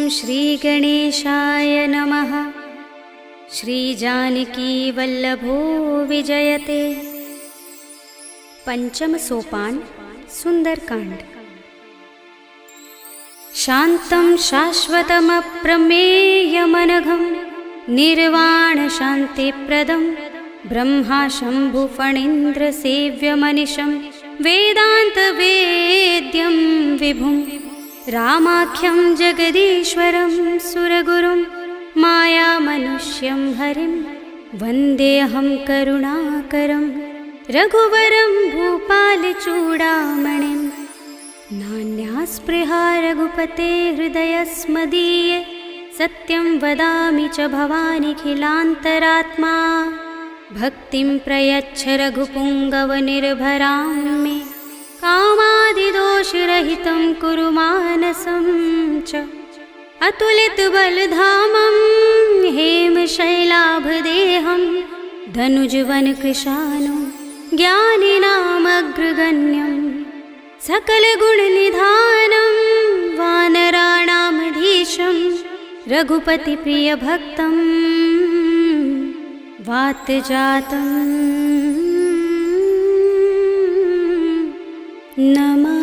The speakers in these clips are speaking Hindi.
श्रीगणेशाय नमः। श्रीजानकीवल्लभो विजयते। पंचम सोपान सुंदरकांड। शान्तं शाश्वतमप्रमेयमनघं निर्वाणशान्तिप्रदं ब्रह्मा शम्भुफणीन्द्रसेव्यमनिशं वेदान्तवेद्यं विभुं रामाख्यं जगदीश्वरं सुरगुरुं मायामनुष्यं हरिं वन्देऽहं करुणाकरं रघुवरं भूपालचूडामणिं। नान्यास्पृहा रघुपते हृदयस्मदीये सत्यं वदामि च भवानिखिलान्तरात्मा। भक्तिं प्रयच्छ रघुपुङ्गवनिर्भरां मे कामादिदोषरहितं कुरु मानसं च। अतुलितबलधामं हेमशैलाभदेहं धनुजवनकृशानुं ज्ञानिनामग्रगण्यं सकलगुणनिधानं वानराणामधीशं रघुपतिप्रियभक्तं वातजातं नमामि।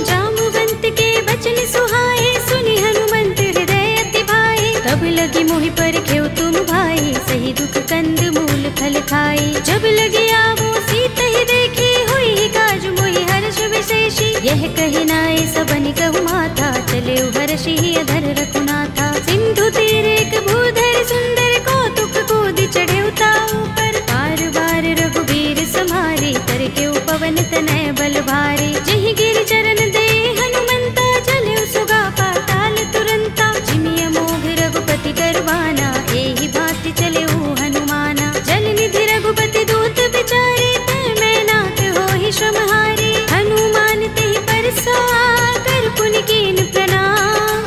जामुवंत के बचन सुहाए सुनि हनुमंत हृदय अति भाए। तब लगी मोहि परखेउ तुम भाई सही दुख कंद मूल फल खाई। जब लगी आवो सीता ही देखी हुई काज मोहि हर्ष विशेषी। यह कही नाय सबनि कहु माथा चले हर्षि अधर रघुनाथा। सिंधु तीर एक भूधर सुंदर कौतुक कूदि चढ़े ताऊ पर। बार बार रघुबीर समारे तर के पवन तनय बल भारे। जहि गिर चरण दे हनुमंता चले सुगा पाताल तुरंता। जिमिय मोघ रघुपति करवाना एहि भांति चले हनुमाना। जल निधि रघुपति दूत बिचारे तै मैं नाथ होहि श्रमहारी। हनुमान तेहि परसा कर पुनि कीन प्रणाम।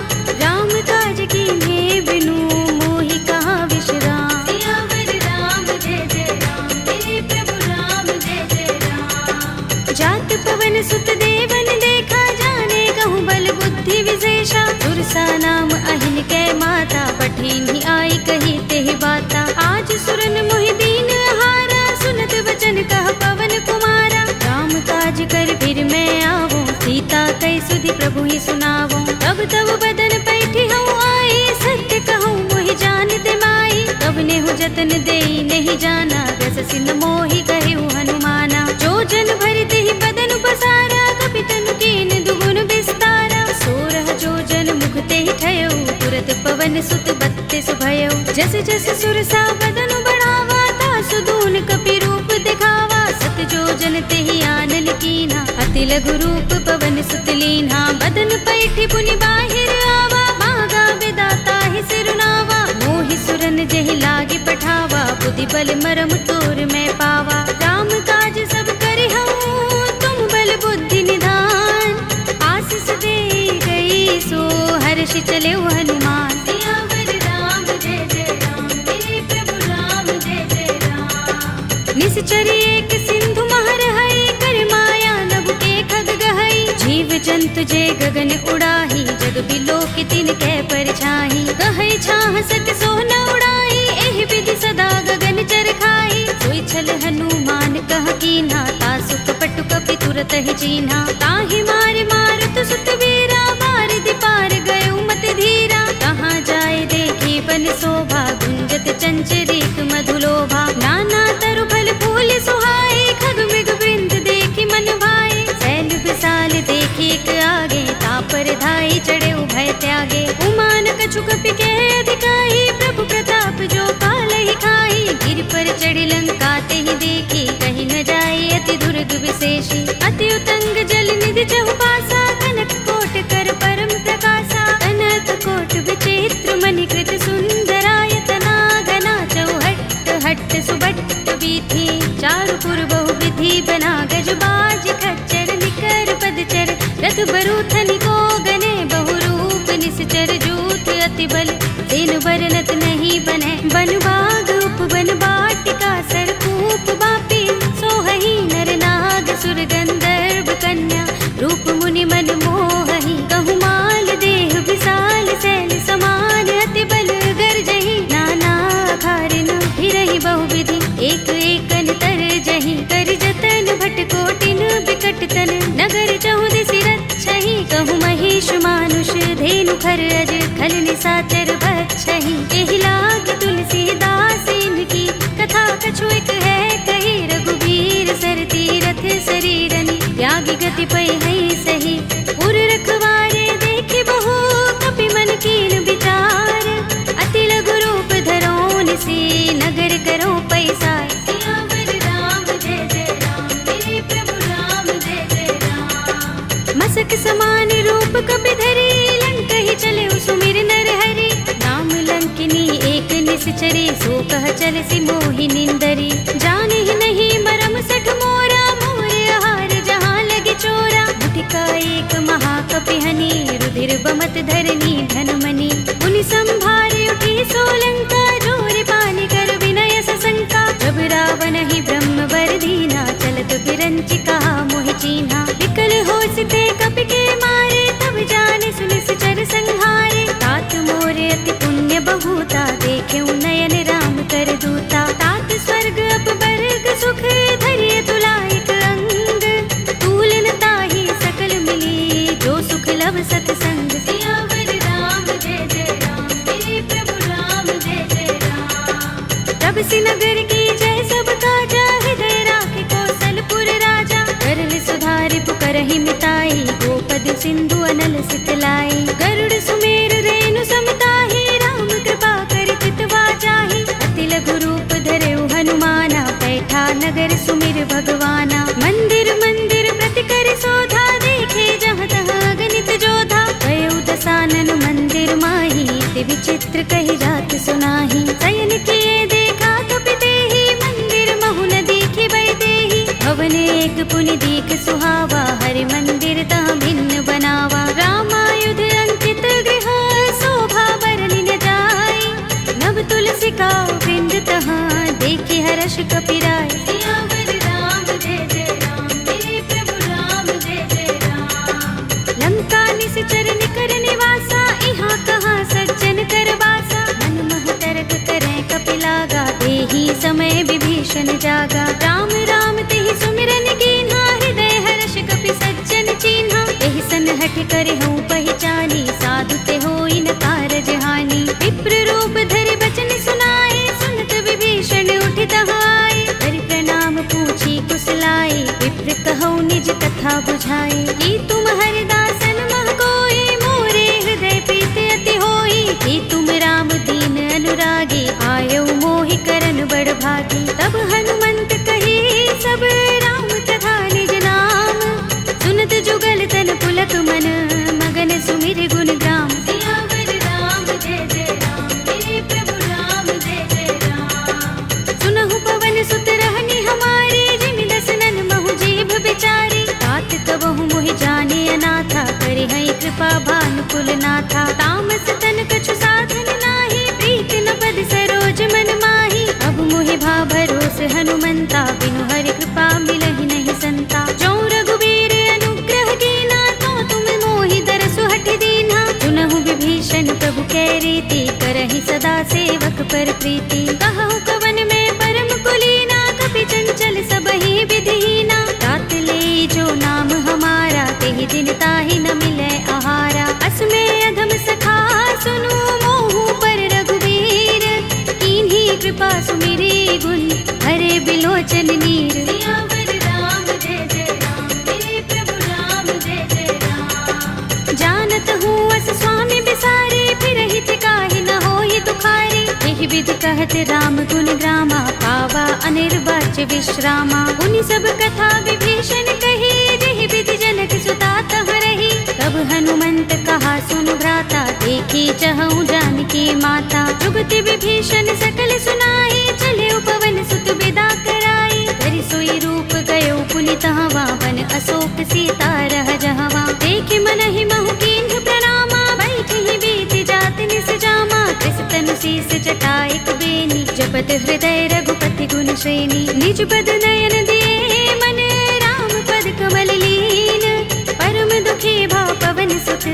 राम काज कीन्हे बिनु मोहि कहाँ विश्राम। सियावर राम जय जय राम मेरे प्रभु राम जय जय राम। जात पवन सुत देवन देखा जाने कहूँ बल बुद्धि विशेषा। सुरसा नाम अहिन कै माता पठिनी आई कही तेहि बाता। आज सुरन मोहि दीन हारा सुनत वचन कह पवन कुमारा। राम काज कर फिर मैं आवो सीता कई सुधि प्रभु ही सुनावो। तब तब बदन पैठी हूँ आई सत्य कहूँ मोहि जानते माई। तब नेहु जतन देई नहीं जाना रस सिन मोहि कहु हनुमाना। जो जन भरते ही बदन पसारा कपितनु कीन दुगुन विस्तारा। सोरह जो जन मुखते ही ठयो तुरत पवन सुत बत्तीस भयो। जस जस सुरसा बदन बढ़ावा तासु दून कपि रूप दिखावा। सत जो जन तेहि आनन कीन्हा अति लघु रूप पवन सुत लीन्हा। बदन पैठी पुनि बाहिर आवा मागा विदाता ही सिरुनावा। मोहि सुरन जहि लागे पठावा बुद्धि बल मरम तोर मैं पावा। राम काज सब करि हूँ तुम बल बुद्धि निधान। आशीष दे गई सो हर्षि चले हनुमान। सियावर राम जय जय राम मेरे प्रभु राम जय जय राम। निश्चरी एक सिंधु महर हई कर माया नभ के खग गहई। जीव जंतु जे गगन उड़ाही जग बिलो के तिन कै परछाई। कहै छाह सक सो न उड़ाई एहि विधि सदा गगन चर खाई। सोई छल हनुमान कह कीन्हा तासु कपटु कपि तुरत ही चीन्हा। ताहि मारे मारुत सुत वीरा बारिधि पार गयो मत धीरा। कहाँ जाए देखी बन शोभा गुंजत चंचरीक मधुलोभा। नाना तरु फल फूल सुहाए खग मृग वृंद देखी मन भाए। सैल विशाल देखी एक आगे तापर धाई चढ़े भय त्यागे। उमान कछु कपि के अधिकाई प्रभु प्रताप जो काल ही खाई। गिर पर चढ़ी लंका तेहि देखी कहीं न जाए अति दुर्ग विशेषी। अति उतंग जल निधि चहुपासा कनक कोट कर परम प्रकाशा। अनंत कोट विचित्र मणिकृत सुंदरायतना घना चौहट्ट हट्ट सुबट्ट वीथि। चारु पुर बहु विधि बना गज बाज खच्चर निकर पदचर। रथ बरूथनि को गने बहु रूप निश्चर जूथ अति बल दिन वर्णत सुखर अज खल निसाचर बच्छहि एहि लाग तुलसीदास इनकी कथा कछु एक है कही रघुबीर सर तीरथ शरीरनि त्यागी गति पै है सही उर रखवारे देखे बहु कपि मन कीन विचार अति लघु रूप धरोन से नगर करो पैसा सियावर राम जय जय राम मेरे प्रभु राम जय जय राम मसक समान रूप कपि धरे लंक ही चले सुमिर नर हरि नाम लंकिनी एक निश्चरी सो कह चल सी मोहि निंदरी जाने ही नहीं मरम सठ मोरा मोर आहार जहाँ लगे चोरा मुठिका एक महाकपिहनि रुधिर बमत धरनी धनमणि मुनि संभारे उठी सोलंका जोर पानी कर विनय सशंका जब रावण ही ब्रह्म वर दीना चलत बिरंचि कहा मोहि चीन्हा विकल हो सिते कपि के मारे तब जाने सुनि चर संहारे तात मोरे अति पुण्य बहुता देखे नयन राम कर दूता तात स्वर्ग अपवर्ग सुख धरिय तुलायक अंग तूलन ताहि सकल मिली जो सुख लव सतसंग सियावर राम जय जय राम मेरे प्रभु राम जय जय राम तब से नगर की जय सब काजा हृदय राखे कौशलपुर राजा करल सुधारि पुकरहि मिताई गोपद सिंधु अनल सितलाई गरुड़ सुमेर रेणु समताहि राम कृपा कर चितवा जाहि अति लघु रूप धरेउ हनुमाना बैठा नगर सुमिर भगवाना मंदिर मंदिर प्रति कर शोधा देखे जहाँ तहाँ गणित जोधा गयो दसानन मंदिर माही ते विचित्र कही जात सुनाही शयन किए देखा कपि तेहि मंदिर महु न दिखि बै देहि भवन एक पुनि दीख सुहावा हरि मंदिर तह भिन्न बनावा रामायुध अंकित गृह शोभा बरनि न जाय नव तुलसी का वृंद तहाँ देखे हर्ष कपिराय सियावर राम जय जय राम मेरे प्रभु राम जय जय राम लंका निश्चर निकर निवासा यहाँ कहाँ सज्जन कर बासा मन मोह तरक करें कपिलागा देहि समय विभीषण जागा राम राम तेहि सुमिरन कीन्हा हृदय हर्ष कपि सज्जन चीन्हा एहि सन हठ करे हूँ पहचानी साधु ते होई न कारज हानि विप्र रूप धरि बचन सुनाए सुनत विभीषण उठ तहाय हरि प्रणाम पूछी कुशलाए विप्र कहौ निज कथा बुझाए कि तुम हरिदासन मह कोई मोरे हृदय प्रीत अति होई कि तुम राम दीन अनुरागी आयो मोहि करन बड़ भागी तब हनुमंत कही सब राम तथा निज नाम सुनत जुगल तन पुलक मन मगन सुमिर गुण ग्राम सियावर राम जय जय राम मेरे प्रभु राम जय जय राम सुनहु पवन सुत रहनी हमारे जिमि दसनन महु जीभ बिचारी तात कबहु मोहि जाने अनाथा करे है कृपा भानुकुल नाथा तामस तन कछु साधन नाही प्रीत न पद सरोज मन माही अब मोहि भा भरोस हनुमंता बिनु हरि कृपा मिलहि नहीं संता जो रघुबीर अनुग्रह कीना तो तुम मोहि दरसु हठ दीना सुनहु विभीषण प्रभु कै रीति करहि सदा सेवक पर प्रीति कहु कवन में परम कुलीना कपि चंचल सबहि विधिहीना तात ले जो नाम हमारा तेहि दिन ताहि न मिलै आहारा अस्मे अधम सखा सुनु मोहु पर रघुबीर कीन्ही कृपा सुमिरी गुण हरे बिलोचन नीर सियावर राम जय जय राम मेरे प्रभु राम जय जय राम जानत हूँ अस स्वामी बिसारे फिर हित काहि न होई दुखारे एहि विधि कहत राम गुण ग्रामा पावा अनिर्वाच्य विश्रामा उनि सब कथा विभीषण कही जेहि विधि जनक सुता तह रही तब हनुमंत कहा सुनु भ्राता देखी चहु जानकी माता जुगति विभीषण सकल सुनाई चले पवन सुत विदा कराई धरि सोई रूप गयो पुनि तहवा वन अशोक सीता रह जहवा देखे मन ही महु कीन्ह प्रणामा बैठि बीत जात निस जामा कृस तनु शीस जटाइक बेनी जपत हृदय रघुपति गुण श्रेणी निज पद नयन दिए मन राम पद कमल लीन परम दुखी भाव पवन सुत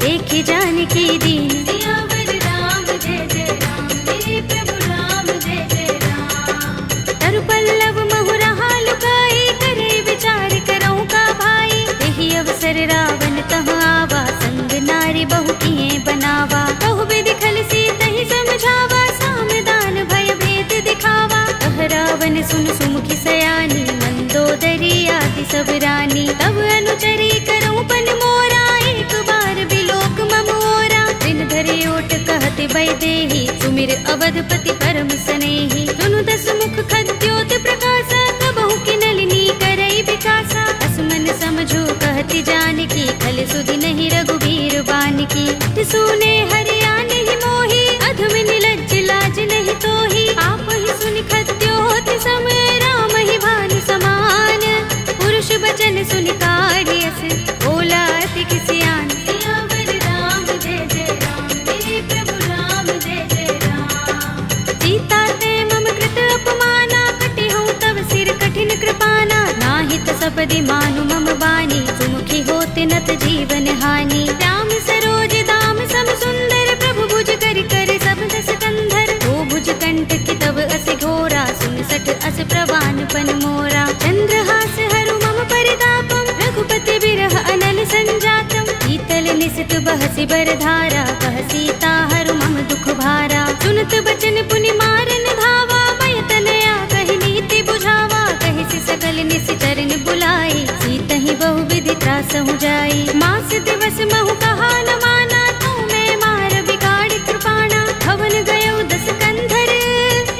देखि जानकी दीन सियावर राम जय जय राम मेरे प्रभु राम जय जय राम तरु पल्लव महु रहा लुकाई करे विचार करऊँ का भाई यही अवसर रावण तहाँ आवा संग नारी बहु किए बनावा। बहु विधि खल सीत ही समझावा, सामदान भय भेद दिखावा। कह रावण सुन सुमुखी सयानी, मंदोदरी आदि सब रानी। तब अनुचरी करऊं पन मोरा, एक बार बिलोक मम ओरा। दिन धरि ओट कहते वैदेही, सुमिर अवधपति परम स्नेही। सुनु दस मुख खद्योत प्रकाशा, कबहु की नलिनी करई विकासा। असमन समझो कहती जानकी, खल सुधि नहीं रघुबीर बानकी। सुने हरिया नहीं मोही, अधम निलज्ज लाज नहीं तोही। आप ही सुनि खद्योत सम, राम ही भानु समान। पुरुष बचन सुनि काढ़ियस, बोला अति किसी आन। सियावर राम जय जय राम, मेरे प्रभु राम जय जय राम। सीता ते मम कृत अपमाना, कटि हूँ तब सिर कठिन कृपाना। नाहित सपदि मानु मम बानी, सुमुखी होते नत जीवन हानि। राम सरोज दाम सम सुंदर, प्रभु भुज कर कर सब दस कंधर। ओ भुज कंठ की तब अस घोरा, सुन सठ अस प्रवान पन मोरा। चंद्रहास हरु मम परितापम, रघुपति बिरह अनल संजातम। शीतल निसित बहसि बरधारा, कह सीता हरु मम दुख भारा। सुनत बचन पुनि मारन धावा, मय तनया कहि नीति बुझावा। कहि सि सकल निसिचर बुलाई, सीतहि बहु विधि त्रासहु जाई। मास दिवस महु कहा न माना, तू मैं मार बिगाड़ कृपाणा। भवन गयो दस कंधर,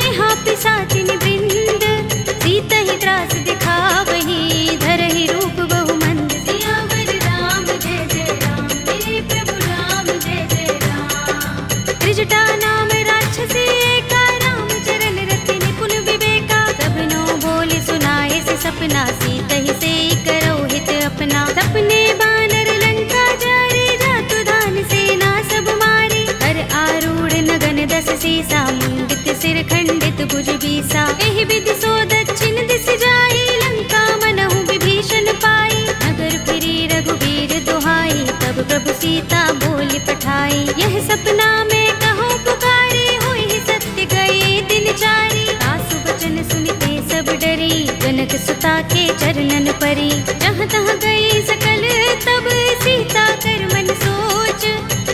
यहाँ पिशाचिनी वृंद। सीतहि त्रास दिखावही, धरहि रूप बहु मंद। सियावर राम जय जय राम, मेरे प्रभु राम जय जय राम। त्रिजटा नाम राक्षसी एका, राम चरण रति निपुण विवेका। सबनो बोले सुनाए से सपना, सीतहि से करो हित अपना। सपने बानर लंका जारे, जातु धान सेना सब मारे। हर आरूढ़ नगन दस सीसा, मुंडित सिर खंडित भुज बीसा। एहि विधि सो दक्षिण दिस जाई, लंका मनहु विभीषण पाई। नगर फिरी रघुबीर दुहाई, तब प्रभु सीता बोली पठाई। यह सपना में कहूँ पुकारे, होई सत्य गए दिन चारी। सासु वचन सुनते सब डरी, जनक सुता के चरणन परी। जहाँ तहाँ गई सकल तब, सीता कर मन सोच।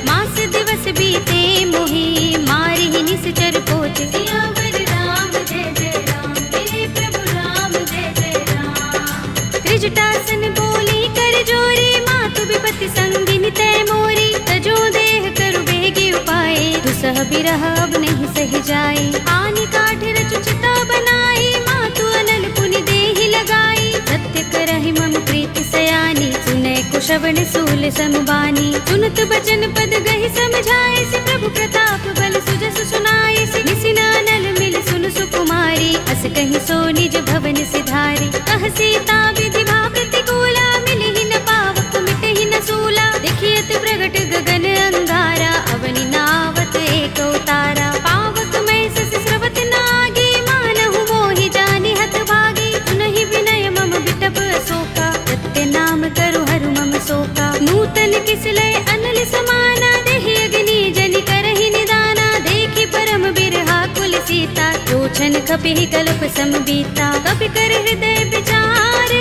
मास दिवस बीते मोही, मारी ही निश्चर पोच। सियावर राम जय जय राम, मेरे प्रभु राम जय जय राम। त्रिजटासन बोली कर जोरी, मातु विपत्ति संगिनी तै मोरी। तजो देह करु बेगी उपाय, दुसह बिरह अब नहीं सह जाए। आनि काठ रचु चिता बनाई, मातु अनल पुनि देहि लगाई। सत्य करहि मम प्रीति सयानी, सुनै कुशवन सूल समबानी। सुनत बचन पद गहि समझाए, से प्रभु प्रताप बल सुजस सुनाए। से निसिना नल मिल सुन सुकुमारी, अस कहि सो निज भवन सिधारी। कह सीता विधि भा प्रतिकूला, मिलहि न पावक मिटहि न सूला। देखियत प्रगट गगन अंगारा, अवनि नावत एक उतारा। पावक मैं सस स्रवत नागी, मानहु मोहि जानि हत भागी। सुनहि विनय मम बिटप अशोका, सत्य नाम करु हरु मम शोका। नूतन किसलय अनल समाना, देहि अग्नि जनि करहि निदाना। देखि परम बिरहा कुल सीता, लोचन कपिहि कल्प सम बीता। कपि कर हृदय विचार,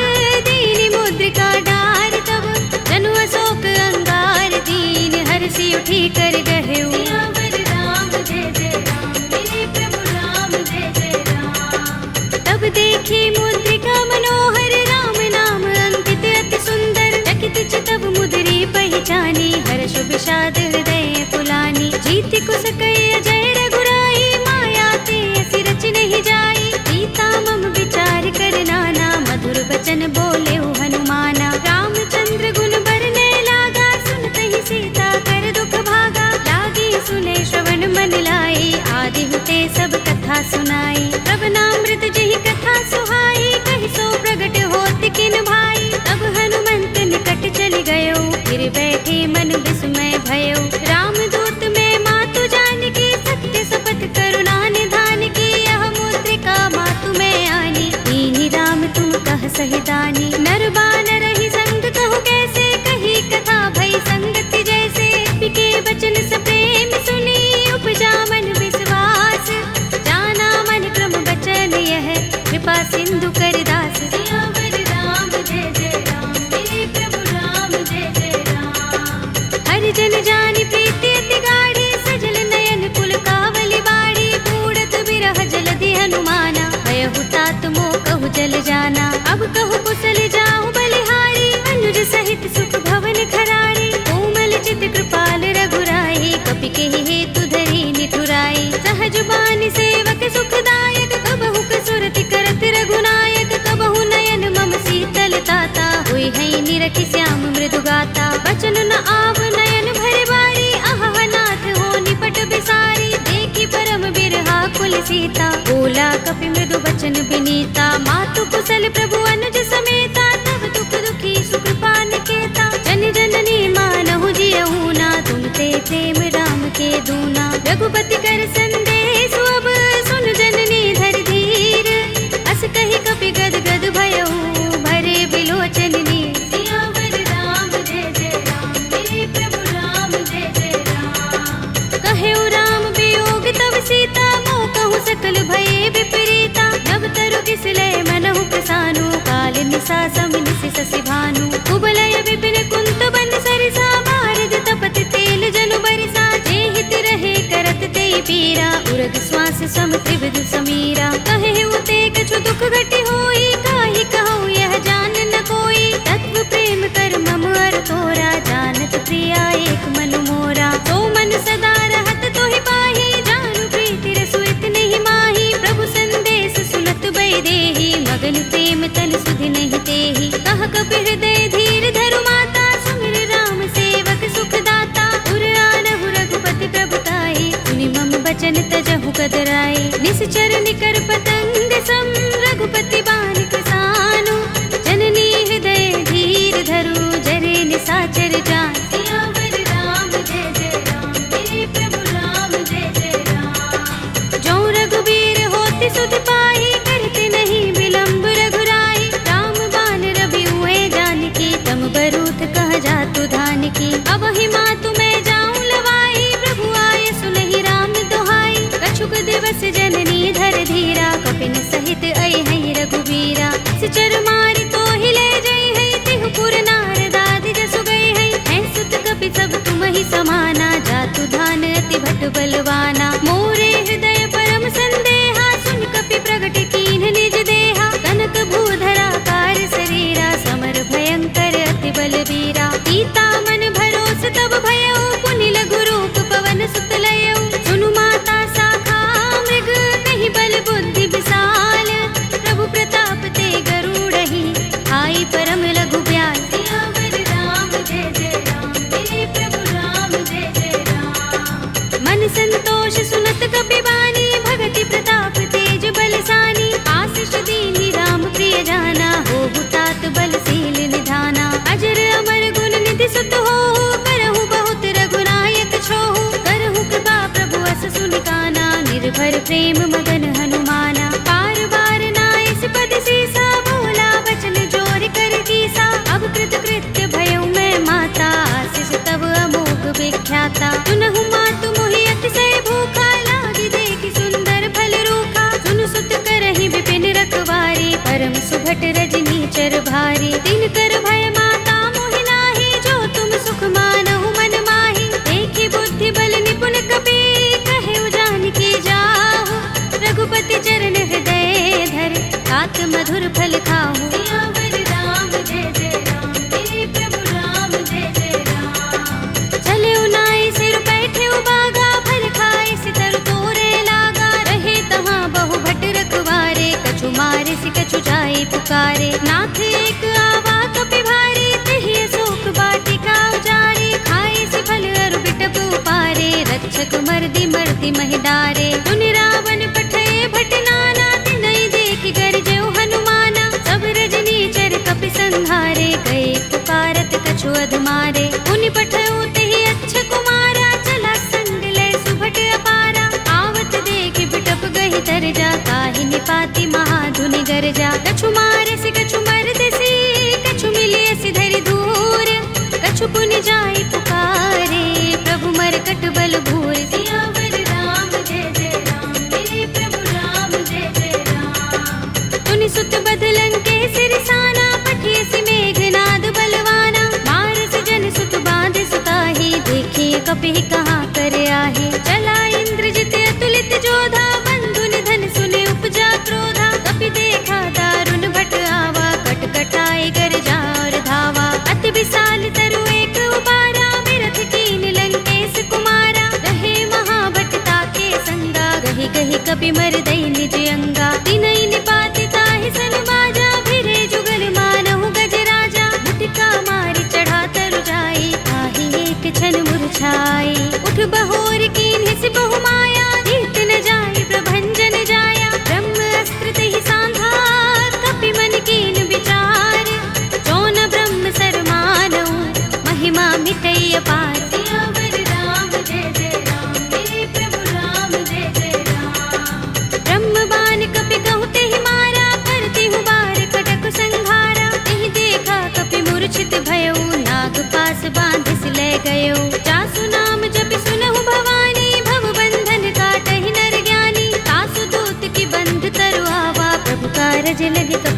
दीनि मुद्रिका डार। तब जनु अशोक अंगार, दीन हरषि उठी कर गहेउ। सियावर राम जय जय राम, मेरे प्रभु राम जय जय राम। तब देखी मुद्रिका मनोहर, राम नाम अंकित अति सुंदर। चकित चितव मुद्री पहचानी, हर्ष विषाद हृदय कुलानी। जीति कुस कई अजय रघुराई, माया ते असी रच नहीं जाई। सीता मम विचार कर नाना, मधुर वचन बोले हनुमाना। रामचंद्र गुण बरने लागा, सुनते सीता कर दुख भागा। लागी सुने श्रवण मन लाई, आदि हुते सब कथा सुनाई। श्रवणामृत जहि कथा सुहाई, कहि सो प्रगट होत किन भाई। तब हनुमंत निकट चल गयो, फिर बैठे मन विस्मय भयो। रामदूत में मातु जानकी, सत्य शपथ करुणा निधान की। यह मुद्रिका मातु में आनी, दीनि राम तुम कह सही दानी। नर बानर ही संग कहु कैसे, कही कथा भई संगति जैसे। पिके वचन सप्रेम सुनी, उपजा मन विश्वास। जाना मन क्रम बचन यह, कृपा सिंधु सीता, बोला कपि मृदु बचन विनीता। मातु कुशल प्रभु अनुज समेता, तब दुख दुखी सुकृपा निकेता। जन जननी मानहु जियहु ना, तुम ते प्रेम राम के दूना। रघुपति कर संदेश अब सुन जननी धर धीर, अस कहि कपि गद गद भयहु भरे बिलोचन नीर। सियावर राम जय जय राम, मेरे प्रभु राम जय जय राम। कहेउ राम वियोग तब सीता, मोह कहूँ सकल भये विपरीता। नव तरु किसले मनहु प्रसानु, काल निसा समिनिसि शशि भानु। कुबलय विपिन कुंत बन सरिसा, बारद तपत तेल जनु बरिसा। जे हित रहे करत ते पीरा, उरग श्वास सम त्रिविध समीरा। कहेउ ते कछु दुख घटी होई, काहि कहूँ यह जान न कोई। तत्व प्रेम कर मम अर तोरा, जानत प्रिया एक मन मोरा। तो मन सदा रहत तोहि पाहि, जानु प्रीति रसुइत नहीं माही। प्रभु संदेश सुनत बै देहि, मगन प्रेम तन सुधि नहीं तेहि। कह कपि हृदय धीर धरु माता, सुमिर राम सेवक सुख दाता। उर आनहु रघुपति प्रभुताई, सुनि मम बचन तजहु कदराई। निश्चर निकर पतंग सम, रघुपति बानिक सानु। जननी हृदय धीर धरु, जरे निसाचर जान। सियावर राम जय जय राम, मेरे प्रभु राम जय जय राम। जो रघुबीर होति सुधि पाहि, करते नहीं विलंब रघुराई। राम बान रवि हुए जानकी, तम बरूथ कह जातु धानकी। अब ही मातु मैं जाऊं लवाई, प्रभु आए सुनहि राम दोहाई। कछुक दिवस जननी धर धीरा, कपिन सहित अइ हैं रघुबीरा। सिचर मारि तो ही ले जई है, तिहु पुर नारद आदि जसु गए हैं। हैं सुत कपि सब तुम ही समाना, जातु धान अति भट बलवाना। मोरे हृदय परम संदेहा, सुन कपि प्रगट कीन्ह निज देहा। कनक भूधरा कार शरीरा, समर भयंकर अति बलवीरा। सीता मन भरोस तब भयउ, पुनि लघु रूप पवन सुत लयउ। सुनु माता शाखा मृग, नहीं बल बुद्धि विशाल। प्रभु प्रताप ते गरुड़हि, आई परम लघु ब्याल। सियावर राम जय जय राम, मेरे प्रभु राम जय जय राम। मन संतोष सुनत कपि बानी, भगति प्रताप तेज बलसानी। आशीष दीनी राम प्रिय जाना, होहु तात बलशील निधाना। अजर अमर गुण निधि सुत होहु, करहु बहुत रघुनायक छोहु। करहु कृपा प्रभु अस सुनि काना, निर्भर प्रेम मगन हनुमाना। बार बार नाइस पद सीसा, बोला वचन जोर कर कीसा। अब कृत कृत्य भयउ मैं माता, आशीष तब अमोघ विख्याता। सुनहु मातु मोहि अतिशय भूखा, लागी देखि सुंदर फल रूखा। सुनु सुत करहि विपिन रखवारी, परम सुभट रजनी चर भारी। दिन कर भय माता मोहि नाहि, जो तुम सुख मानहु मन माहि। देखि बुद्धि बल निपुण कपि, कहेउ जानकी जाहु। रघुपति चरण हृदय धर, तात मधुर फल खाहु। सियावर राम जय जय राम, मेरे प्रभु राम जय जय राम। चले उनाई सिर बैठे बागा, फल खाए सितर तोरे लागा। रहे तहाँ बहु भट रखवारे, कछु मारे सि कछु जाए पुकारे। नाथ एक आवा कपि भारी, तिहि अशोक वाटिका उजारी। खाए सि फल अरु बिटप उपारे, रक्षक मर्दि मर्दि महि डारे। सुनि रावण पठय भट नाना, तिनहि देखि गरजेउ हनुमाना। सब रजनी चर कपि संहारे, गए पुकारत कछु अधमारे। मुनि पठउ तेहि अच्छ कुमारा, चला संग लय सुभट अपारा। आवत देखि बिटप गहि तरजा, काहि निपाति महाधुनि गरजा। कछु मारे सि कछु मरदेसि, कछु मिलिए सि धरि धूर। कछु पुनि जाई पुकारे, प्रभु मरकट बल भूर। सियावर राम जय जय राम, मेरे प्रभु राम जय जय राम। तुनि सुत बध लंकेश रिसाना, पठिए सि मेघनाद बलवाना। मारस जन सुत बांध सुताहि, देखिए कपि कहाँ कर आहे। चला इंद्रजित अतुलित जोधा, बंधु निधन सुने उपजा क्रोधा। कपि देखा दारुण भट आवा, कट कटाए गरजा और धावा। अति विशाल तरु एक उबारा, बिरथ कीन लंकेश कुमारा। रहे महाभट ताके संगा, गहि गहि कपि मर दई निज अंगा। तिनहि निपाति ताहि सन बाजा, भिरे जुगल मानहु गज राजा। मुटिका मारि चढ़ा तरु जाई, ताहि एक छन मुरझाई। उठ बहोर कीन्हि सि बहु माया, जीत न जाई प्रभंजन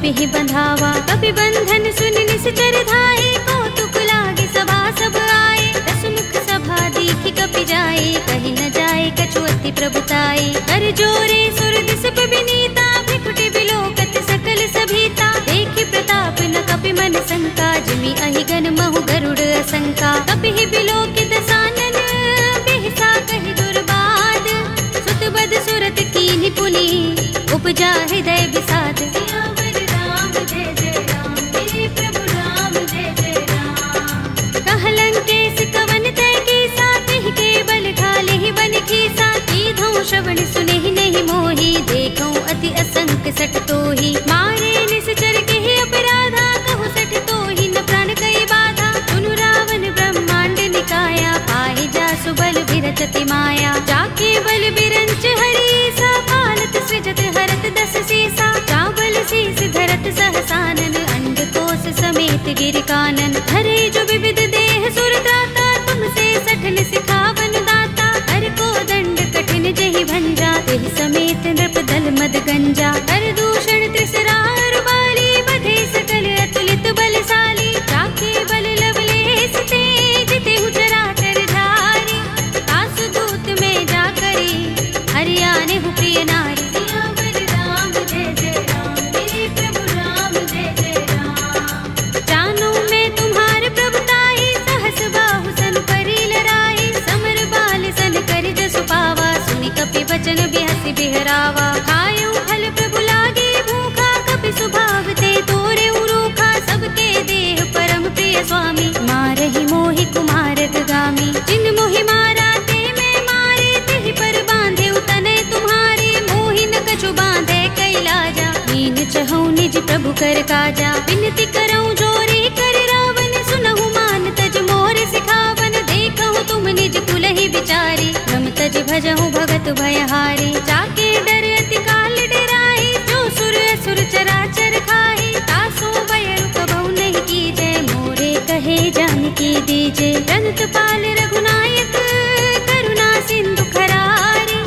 कपि ही बंधावा। कपि बंधन सुन निश्चर धाये, कौतुक लागे सभा सब आए। दस मुख सभा दीखि कपि जाए, कही न जाए कछु अति प्रभुताई। कर जोरे सुर दिस विनीता, भ्रिकुटि बिलोकत सकल सभीता। देखि प्रताप न कपि मन शंका, जिमि अहिगन महु गरुड़ असंका। कपि ही बिलोकित सानन, बिहसा कहि दुर्बाद। सुत बद सुरत कीन्हि पुनि, उपजा हृदय विषाद। सियावर राम जय जय राम, मेरे प्रभु राम जय जय राम। कह लंकेश कवन तय कीसा, तिहि के बल ढाले ही बन खीसा। कीधौं श्रवण सुनेहि नहीं मोहि, देखौं अति असंक सठ तोहि। मारे निश्चर केहि अपराधा, कहु सठ तोहि न प्राण कई बाधा। सुनु रावण ब्रह्मांड निकाया, पाहि जासु बल विरचति माया। जाके बल बिरंच हरीसा, पालत सृजत हरत दस सीसा। चावल शीस धरत सहसानन, अंडकोश समेत गिर कानन। धरे जो विविध देह सुर दाता, तुमसे सठन सिखावन दाता। हर को दंड कठिन जहि भंजा, तेहि समेत नृप दल मद गंजा। कर दूषण त्रिसरार बाली, बधे सकल अतुलित बलशाली। जाके बल लवलेस ते, जितेहु चराचर धारी। तासु दूत में जा करी, हरियाणे हु प्रिय नारी। सियावर राम जय जय राम, मेरे प्रभु राम जय जय राम। जानो मैं तुम्हार प्रभुताई, सहस बाहु सन करी लड़ाई। समर बाल सन करि जसु पावा, सुनि कपि बचन बिहसि बिहरावा। खायउ फल प्रभु लागे भूखा, कपि सुभाव ते तोरे उरूखा। सबके देह परम प्रिय स्वामी, मारहि मोहि कुमारक गामी। जिन मोहि मारा ते मैं मारे, तिहि पर बांधे तनय तुम्हारे। मोहि न कछु बांधे कैलाजा, मीन चहु निज प्रभु कर काजा। विनती करऊं जोरी कर रावण, सुनहु मान तज मोर सिखावन। देखहु तुम निज कुलहि बिचारी, रम तज भजहु भगत भयहारी। जाके डर अति काल डराहि, जो सुर असुर चराचर खाहि। तासो बयरु कबहु नहीं कीजय, मोरे कहे जानकी दीजे। रंत पाल रघुनायक, करुणा सिंधु खरारे।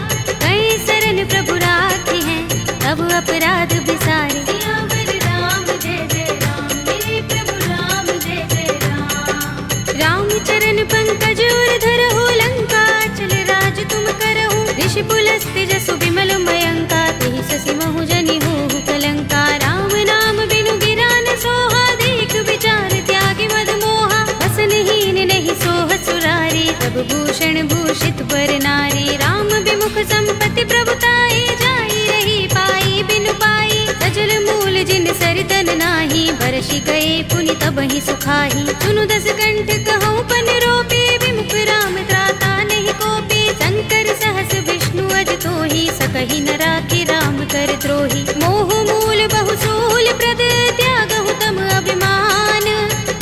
कई शरण प्रभु राखी हैं, तब अपराध बिसारे। सियावर राम जय जय राम, मेरे प्रभु राम जय जय राम। राम चरण पंकज उर धरहु, लंका चल राज तुम करहु। ऋषि पुलस्त्य जसु विमल मयंका, तेहि शशि महु जनि होहु कलंका। राम नाम बिनु गिरा न सोहा, देख विचार त्यागी मद मोहा। बसनहीन नहीं सोह सुरारी, तब भूषण भूषित बर नारी। राम विमुख संपत्ति प्रभुताई, जाई रही पाई बिनु पाई। सजल मूल जिन सरितन नाही, बरषि गए पुनि तबहि सुखाही। सुनु दस कंठ कहऊँ पन रोपे, विमुख राम त्राता नहीं कोपे। शंकर सहस विष्णु अज तोहि, सकहि न राखि राम कर द्रोही। मोह मूल बहु सूल प्रद, त्यागहु तम अभिमान।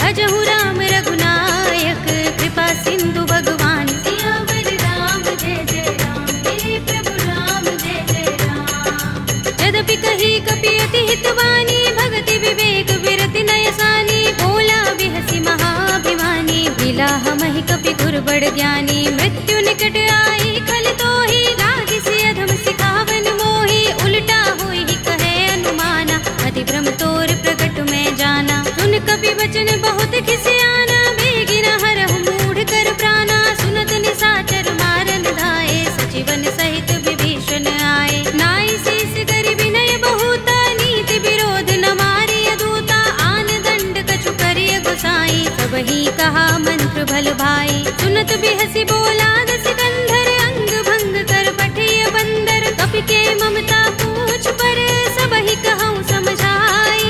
भजहु राम रघुनायक, कृपा सिंधु भगवान। सियावर राम जय जय राम, मेरे प्रभु राम जय जय राम। यद्यपि कही कपि अति हितवानी, भगति विवेक विरति नय सानी। बोला बिहसि महाभिमानी, मिला हमहि कपि गुर बड़ ज्ञानी। मृत्यु निकट आई खल तोहि, लागी सि अधम सिखावन मोहि। उल्टा होई कहे अनुमाना, अति भ्रम तोर प्रगट में जाना। सुन कपि वचन बहुत खिसियाना, बेगी न हरहु मूढ़ कर प्राणा। सुनत निशाचर मारन धाये, सजीवन सहित विभीषण आए। नाई शीस करि विनय बहुता, नीति विरोध न मारिय दूता। आन दंड कछु करिय गोसाई, सबहि कहा मंत्र भल भाई। सुनत बिहसि बोला दस कंधर, अंग भंग कर पठिय बंदर। कपि के ममता पूछ पर, सबहि कहऊँ समझाई।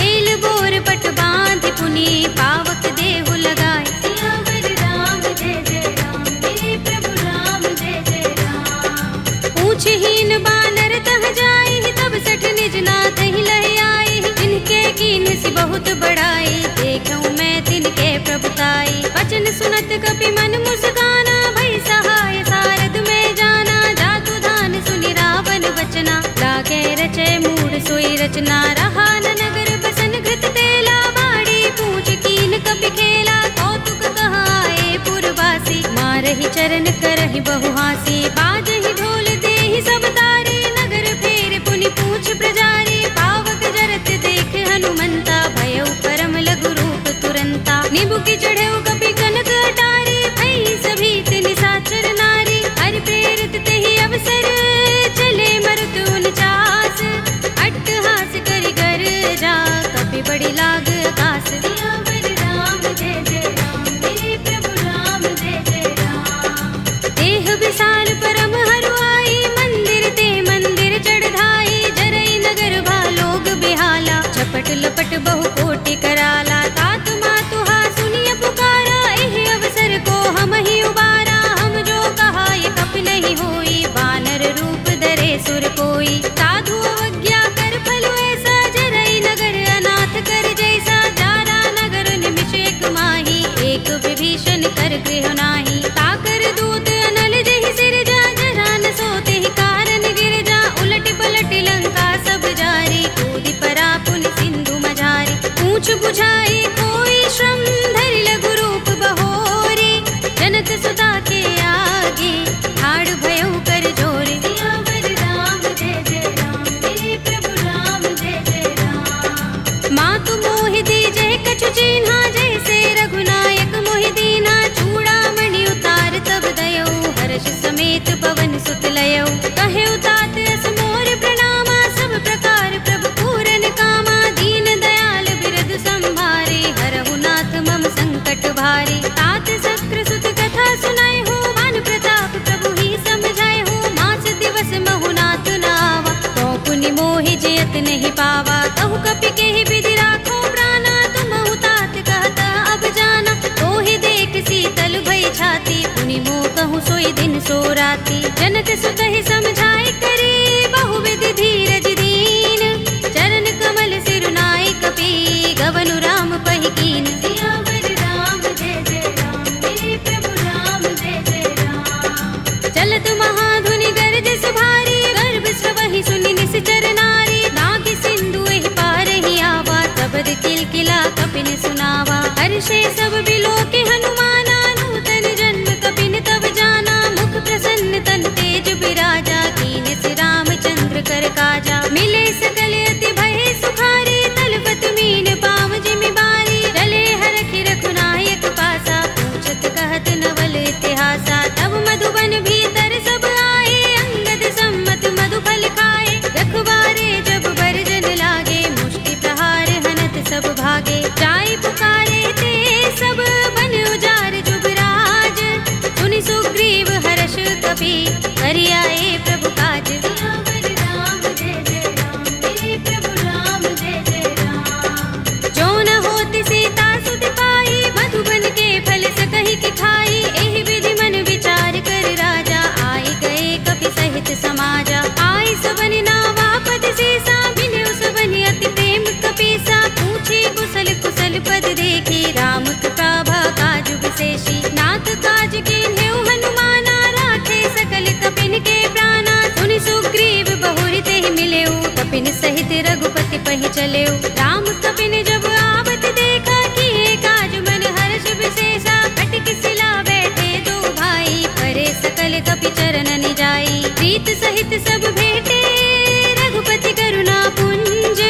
एल बोर पट बांधि पुनि, पावक देहु लगाई। सियावर राम जय जय राम, मेरे प्रभु राम जय जय राम। पूछहीन बानर तह जाई, तब सठ निज नाथ ही लहि आई। जिनके कीन सि बहुत बड़ाई, देखऊँ मैं तिनके प्रभुताई। वचन सुनत कपि मन मुस्काना, भई सहाय सारद में जाना। जातु धान सुनि रावण वचना, लागे रचे मूढ़ सोई रचना। रहा न नगर बसन घृत तेला, बाड़ी पूछ कीन कपि खेला। कौतुक कहाए पुरवासी, मारहि चरण करहि बहु हासी। बाजहि ढोल देहि सब तारे, नगर फेर पुनि पूछ प्रजारी। पावक जरत देख प्रभु की चढ़े कपि कनक अटारी, भई सभी निशाचर नारी। हरि प्रेरित ते ही अवसर, चले मरुत 49, अट्टहास करि गर्जा, कपि बड़ी लाग आकाश। सियावर राम जय जय राम, मेरे प्रभु राम जय जय राम। देह विशाल परम हरुआई, मंदिर ते मंदिर चढ़ाई। जरई नगर भालोग बिहाला, झपट लपट बहु कोटि कराला। तात मातु हा सुनिय पुकारा, एहि अवसर को हम ही उबारा। हम जो कहा ये कपि नहीं होई, वानर रूप धरे सुर कोई। साधु अवज्ञा कर फल ऐसा, जरई नगर अनाथ कर जैसा। जारा नगर निमिष एक माही, एक विभीषण कर गृह नाही। ताकर दूत अनल जहि सिर जा, जरा न सोते ही कारण गिर जा। उलट पलट लंका सब जारी, कूदि परा पुनि सिंधु मझारी। पूछ बुझाई कोई श्रम, धरि लघु रूप बहोरी। जनक सुता के आगे, ठाड़ भयउ कर जोरे। सियावर राम जय जय राम, मेरे प्रभु राम जय जय राम। मातु मोहि दीजै कछु चिन्हा, जैसे रघुनायक मोहि दीन्हा। चूड़ामणि उतार तब दयौ, हर्ष समेत पवन सुत लयौ। कहे तात अस मोर प्रणामा, सब प्रकार प्रभु पूरन कामा। दीन दयाल बिरद संभारे, हरहु नाथ मम संकट भारे। तात शक्र सुत कथा सुनाए हो, मान प्रताप प्रभु ही समझाए हो। मास दिवस महु नाथ नावा, तो पुनि मोहि जयत नहीं पावा। कहु कपि केहि विधि राखो प्राणा, तुमहु तात कहता अब जाना। तो ही देख शीतल भई छाती, पुनि मोह कहूँ सोई दिन सो राती। जनक सुत ही समझाए करे, बहु विधि धीरज दीन। चरण कमल सिरुनाए कपि, गवनु राम पहि कीन। सियावर राम जय जय राम, मेरे प्रभु राम जय जय राम। चलत महाधुनि गरज सुभारी, गर्भ स्रवहि सुनि निश्चर नारी। नागि सिंधु एहि पार ही आवा, तबद किलकिला कपिन सुनावा। हर्षे सब बिलोके हनुमाना, नूतन जन्म कपिन तब जाना। मुख प्रसन्न तन तेज बिराजा, कीन सि रामचंद्र कर काजा। मिले सकल अति भय सुखारी, तलपत मीन पाव जिमि बारी। चले हरखि रघुनायक पासा, पूछत कहत नवल इतिहासा। तब मधुबन भीतर सब आए, अंगद सम्मत मधु फल खाए। रखवारे जब बरजन लागे, मुष्टि प्रहार हनत सब भागे। जाय पुकारे ते सब, बन उजार जुबराज। सुनि सुग्रीव हर्ष कपि, करि आए प्रभु काज। सियावर राम जय जय राम, मेरे प्रभु राम जय जय राम। जो न होति सीता सुत पाई, मधुबन के फल सकहि कि खाई। एहि विधि मन विचार कर राजा, आए गए कपि सहित समाजा। आए सबनि नावा पद सीसा, मिले सबनि अति प्रेम कपीसा। पूछे कुशल कुशल पद देखी, राम कृपा काज विशेषी। नाथ काज कीन्हेउ हनुमाना, राखे सकल कपिन के प्राणा। सुनि सुग्रीव बहुरि तेहि मिलेउ, कपिन सहित रघुपति पहि चलेउ। राम कपिन जब आवत देखा, किए काज मन हर्ष विशेषा। कटक सिला बैठे दो भाई, परे सकल कपि चरण जाई। प्रीत सहित सब भेटे, रघुपति करुणा पुंज।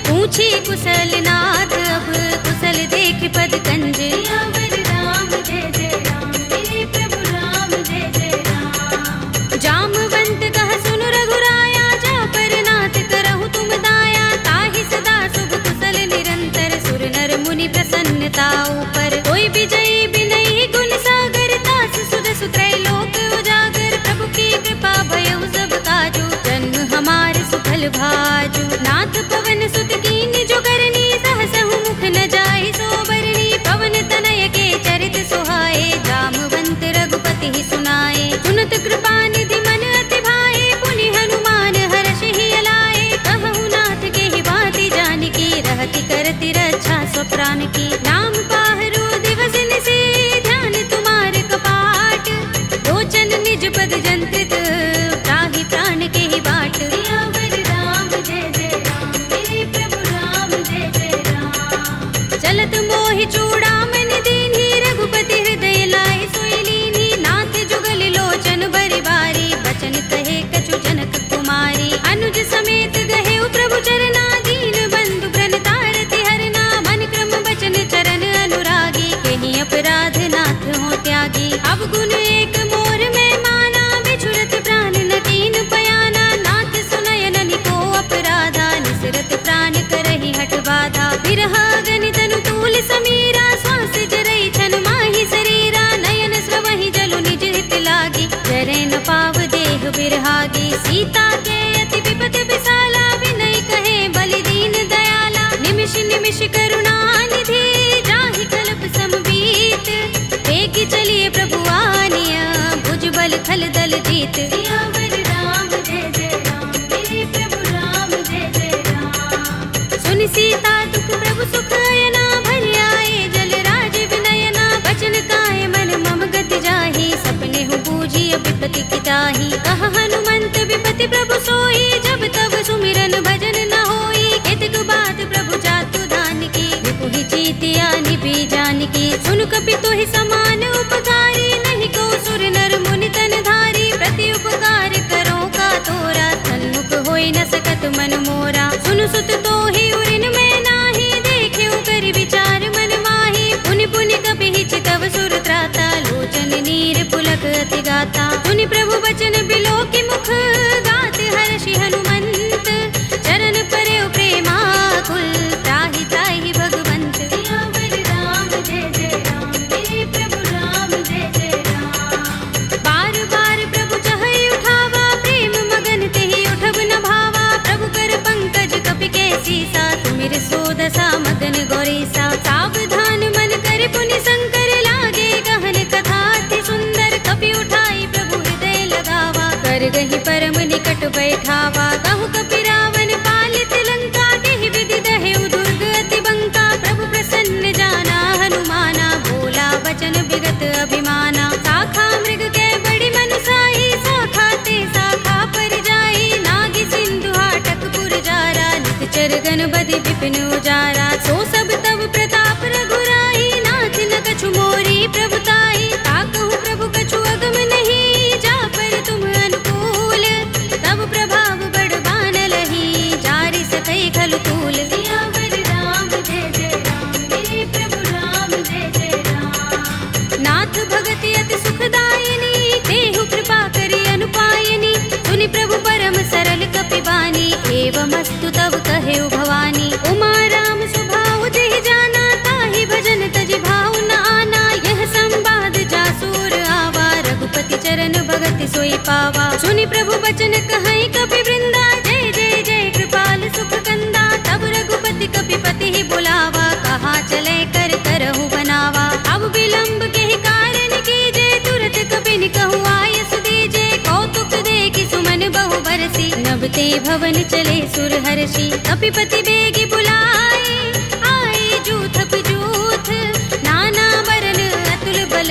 पूछी कुशल नाथ, अब कुशल देख पद कंज। सियावर राम जय जय राम, मेरे प्रभु राम जय जय राम। जामवंत कह सुनु रघुराया, जा पर नाथ करहु तुम दाया। ताहि सदा शुभ कुशल निरंतर, सुर नर मुनि प्रसन्नता ऊपर। कोई विजयी बिनहि गुण सागर, तास सुध सुत्रय लोक उजागर। प्रभु की कृपा भयउ सब काजू, जन्म हमार सुफल भाजू। नाथ पवन सुत कीन जो करनी, सहसहु मुख न जाहि सोबरनी। पवन तनय के चरित सुहाए, जामवंत रघुपति ही सुनाए। सुनत कृपा निधि मन अति भाए, पुनि हनुमान हर्ष ही अलाए। कहु नाथ के ही बाती जानकी, रहति करति रक्षा स्वप्रान की। नाम पाहरो दिवस निशि, ध्यान तुम्हार कपाट। लोचन निज पद जंत्रित, त्राहि प्राण के ही बाट। सियावर राम जय जय राम, मेरे प्रभु राम जय जय राम। चलत मोहि चूड़ामणि दीन्ही, रघुपति हृदय लाए सोई लीन्ही। नाथ जुगल लोचन बरि बारी, बचन कहे कछु जनक कुमारी। अनुज समेत गहेउ प्रभु चरना, दीन बंधु प्रण तारति हरना। मन क्रम बचन चरण अनुरागी, के चिरहागी, सीता के अति विपद विसाला, विनय कहे बलि दीन दयाला, निमिष निमिष करुणा निधि, जाहि कल्प समबीत, वेगी चलिए प्रभु आनिया, भुज बल खल दल जीत। सियावर राम जय जय राम, मेरे प्रभु राम जय जय राम। सुनि सीता दुख प्रभु सुख अयना, भरि आए जल राज विनयना, बचन काए मन मम गति जाहि, सपने हूँ बूझी विपति की ताहि। कहा हनुमंत विपति प्रभु सोई, जब तब सुमिरन भजन न होई, केतक बात प्रभु जातु धान की, विपुहि जीतिया निपि जानकी। सुन कपि तोहि समान उपकारी, नहीं को सुर नर मुनि तन धारी, प्रति उपकार करो का तोरा, सन्मुख होई न सकत मन मोरा। सुन सुत तोहि उरिन में नाही, देखेउ करि विचार मन माही, पुनि पुनि कपि हिचकव सुर त्राता, लोचन नीर पुलक अति गाता। सुनि प्रभु बचन बिलोकि मुख, गात हर्षि हनुमंत, चरण परेउ प्रेमाकुल, त्राहि त्राहि भगवंत। सियावर राम जय जय राम, मेरे प्रभु राम जय जय राम। बार बार प्रभु चहई उठावा, प्रेम मगन तेहि उठब न भावा, प्रभु कर पंकज कपि के सीसा, सुमिर सोदसा मगन गौरीसा। सावधान मन कर पुनि शंकर, लागे गहन कथा अति सुंदर, कपि उठाई प्रभु हृदय लगावा, कर गहि परम निकट बैठावा। कहु कपि रावण पालित लंका, देहि विधि दहेउ दुर्ग अति बंका, प्रभु प्रसन्न जाना हनुमाना, बोला वचन विगत अभिमाना। शाखा मृग के बड़ी मनुसाही, शाखा ते शाखा पर जाई, नागी सिंधु हाटक पुर जारा, निकचर गण बदि विपिन उजारा। सो सब तब प्रताप रघुराई, नाथ न कछु मोरी प्रभुताई, ताकहु प्रभु कछु अगम नहीं, जा पर तुम अनुकूल, तब प्रभाव बड़ बान लही, जारि सकई खलु तूल। सियावर राम जय जय राम, मेरे प्रभु राम जय जय राम। नाथ भगति अति सुखदायिनी, देहु कृपा करि अनुपायिनी, सुनि प्रभु परम सरल कपि बानी, एवमस्तु तब कहेउ भवानी। उमा राम स्वभाव जेहि जाना, ताहि भजन तजि भाव न आना, यह संवाद जासुर आवा, रघुपति चरण भगति सोई पावा। सुनि प्रभु बचन कहई कपि वृंदा, जय जय जय कृपाल सुख कंदा, तब रघुपति कपि पति ही बुलावा, कहा चले कर करहु बनावा। अब विलंब के कारण कीजे, तुरत कपि कहु आयस दीजे, कौतुक देखि सुमन बहु बरसी, नभ ते भवन चले सुर हर्षि। कपिपति बेगी बुलाए, आए जूथप जूथ, नाना बरन अतुल बल,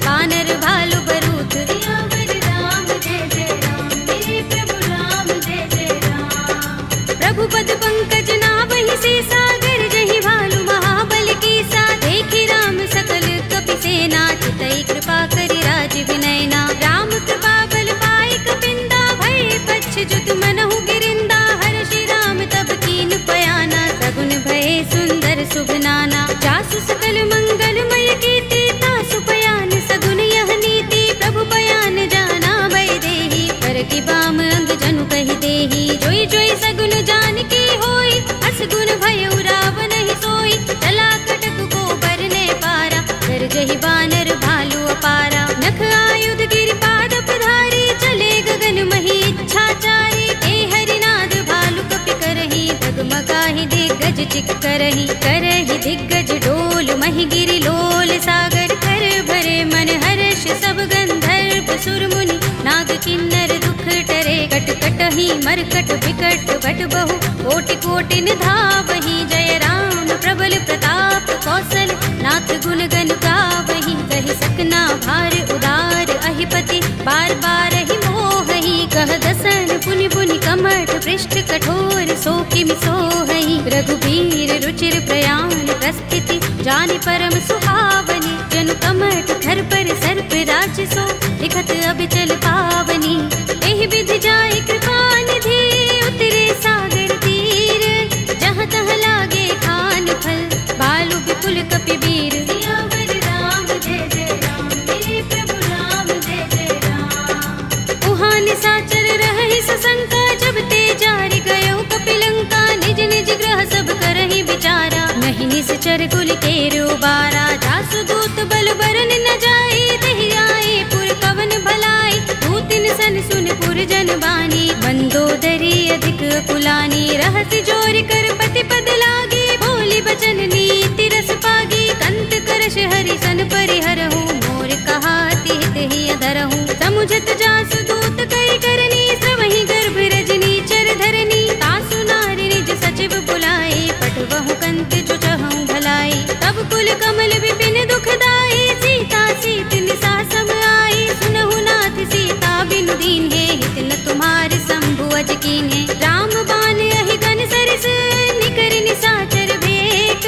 वानर भालु बरूथ। सियावर राम जय जय राम, मेरे प्रभु राम जय जय राम। प्रभु पद पंकज नावहि सीसा, गरजहि भालु महाबल कीसा, देखि राम सकल कपि सेना, चितई कृपा करि राज विनयना। राम कृपा बल पाई कपिंदा, भय पच्छ जुत मनहु गिरिंदा, हर्षि राम तब कीन पयाना, सगुन भय सुंदर शुभ नाना। जासु सकल मंगलमय कीर्ति, तासु पयान सगुन यह नीति, प्रभु पयान जाना भय देहि, पर की बाम अंग जनु कहि देहि। जोई जोई सगुन जानकी होई, अस गुण भयउ रावण ही सोई, चला कटक को बरने पारा, गरजहि बानर भालु अपारा। नख आयुध गिरिपाद पधारी, चले गगन मही इच्छाचारी, के हरिनाद भालु कपि करही, डगमगाहि दिग्गज चिक करही। करही दिग्गज डोल महि गिरि लोल सागर, कर भरे मन हर्ष सब गंधर्व सुर मुनि, नाग किन्नर दुख टरे। कट कटहि मरकट विकट बट बहु, कोटि कोटि निधावहि, जय राम प्रबल प्रताप कौशल, नाथ गुण गण गावहि। कहि सकना भार उदार अहिपति, बार बार ही मोहहि, कह दसन पुनि पुनि कमठ पृष्ठ कठोर, सो किमि सोहहि। रघुबीर रुचिर प्रयाण प्रस्थिति, जानि परम सुहावनी, जनु कमठ धर पर सर्प राज सो, लिखत अबिचल पावनी। एहि विधि जाय कृपा निधि, उतरे सागर तीर, जहाँ तहाँ लागे खान फल, भालु विपुल कपि वीर। सियावर राम जय जय राम, मेरे प्रभु राम जय जय राम। उहाँ निशाचर रहहि सशंका, जब ते जारि गयो कपिलंका, निज निज ग्रह सब करहि विचारा, नहीं निश्चर कुल केरु बारा। जासु दूत बल बरन न जाई, तेहि आए पुर कवन भलाई, दूतिन सन सुनपुर जन बानी, मंदोदरी अधिक कुलानी, रहस्य जोर कर पति पद लागी, बोली बचन नीति रस पागी, कंत करश हरि सन परिहरहु, मोर कहा हित ही अधरहु, समुझत जासु दूत कई करनी, श्रवहि गर्भ रजनी चर धरनी, तासु नारी निज सचिव बुलाए, पटवहु कंत जो चहु भलाई, तब कुल कमल विपिन दुखदाई, सीता सीत निसा सम आई, सुनहु नाथ सीता बिनु दीन्हे, हित न तुम्हार शंभु अज कीन्हे, राम बाण अहि गन सरिस, निकर निसाचर भेक,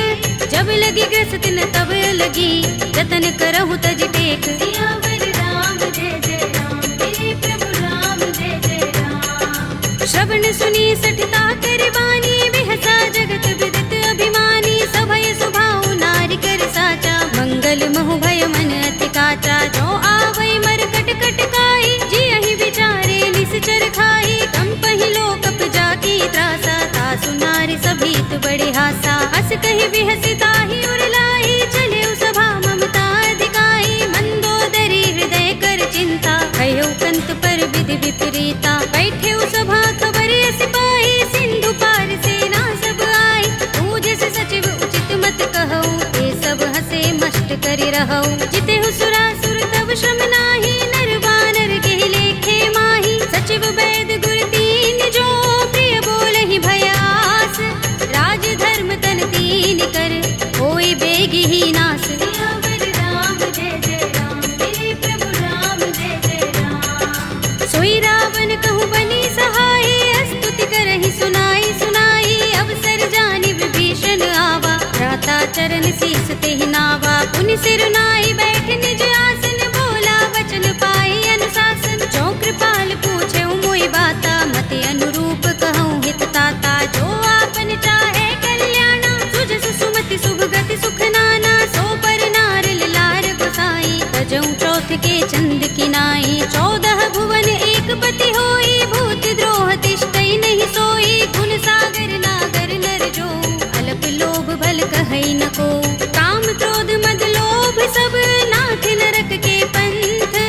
जब लगी ग्रस्त न तब लगी, जतन करहु तज टेक, सियावर राम जय जय राम, मेरे प्रभु राम जय जय राम। श्रवण सुनी सठता कर बानी, बिहसा जगत विदित अभिमानी, सभय सुभाउ नारी कर साचा, मंगल महु भय मन अति काचा, जो आवै मर कट कट काई, जियहि विचारे निश्चर खाई, कंपहि लोक जाकी त्रासा, तासु नारी सभीत बड़े हासा, हस कहि बिहसी ताहि उर लाई, चले सभा ममता अधिकाई, मंदोदरी हृदय कर चिंता, कहो कंत पर विधि विपरीता, बैठे सभा खबर सिपाही, सिंधु पार सेना सब आई, पूज से सचिव उचित मत कहऊ, ये सब हसे मष्ट करि रहऊ, जिते सुरासुर तब श्रम नाही, नर बानर के लेखे माही, सचिव वैद गुर तीन जो, प्रिय बोलहि भयास, राज धर्म तन तीन कर, होई बेगी ही नास, सियावर राम जय जय राम, मेरे प्रभु राम जय जय राम। सोई रावण कहूँ बनी सहाय, स्तुति करहि सुनाई सुनाई, अवसर जानि विभीषण आवा, भ्राता चरण शीस तेहि नावा, पुनि सिर नाई बैठ निज आसन, बोला वचन पाई अनुशासन, जो कृपाल पूछे मोहि बाता, मति अनुरूप कहूँ हित ताता, जो आपन चाहे कल्याणा, सुजस सुमति शुभ गति सुख नाना, सो पर नार लार गोसाई, तजऊ चौथ के चंद किनाई, 14 भुवन एक पति होई, भूत द्रोह तिष्ठई नहीं सोई, गुण सागर नागर नर जो, अल्प लोभ भल कहई न को, काम क्रोध मद लोभ सब, नाथ नरक के पंथ,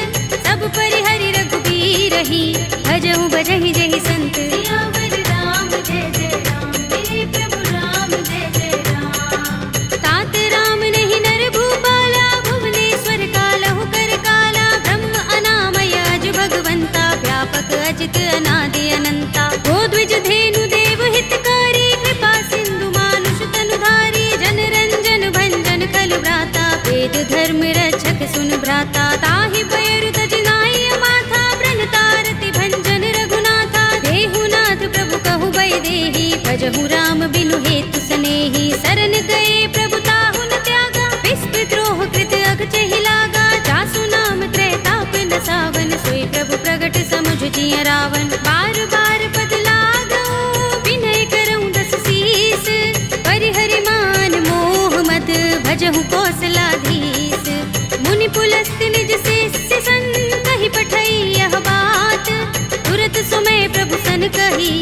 सब परिहरि रघुबीर ही, भजहु भजहि जहि संत, सियावर राम जय जय राम, मेरे प्रभु राम जय जय राम। तात राम नहीं नर भूपाला, भुवनेश्वर कालहु कर काला, ब्रह्म अनामय अज भगवंता, व्यापक अजित अनादि अनंता, गोद्विज धेनु देव हितकारी, कृपा सिंधु मानुष तनुधारी, जन रंजन भंजन खल भ्राता, वेद धर्म रक्षक सुन भ्राता, ताहि पैरु तज नाई माथा, प्रणतारति भंजन रघुनाथा, देहु नाथ प्रभु कहु बै देहि, भजहु राम बिनु हेतु सनेहि, शरण गए प्रभु ताहु न त्यागा, विस्पि द्रोह कृत अगचहि लागा, जासु नाम त्रैताप न सावन, सोई प्रभु प्रगट समुझ जिय रावण, बार बार पद लागऊ, विनय करऊँ दस शीस, परिहरि मान मोह मद, भजहु कौशलाधीश, मुनि पुलस्त निज शिष्य संग, कहि पठई यह बात, तुरत सुमय प्रभु सन कही,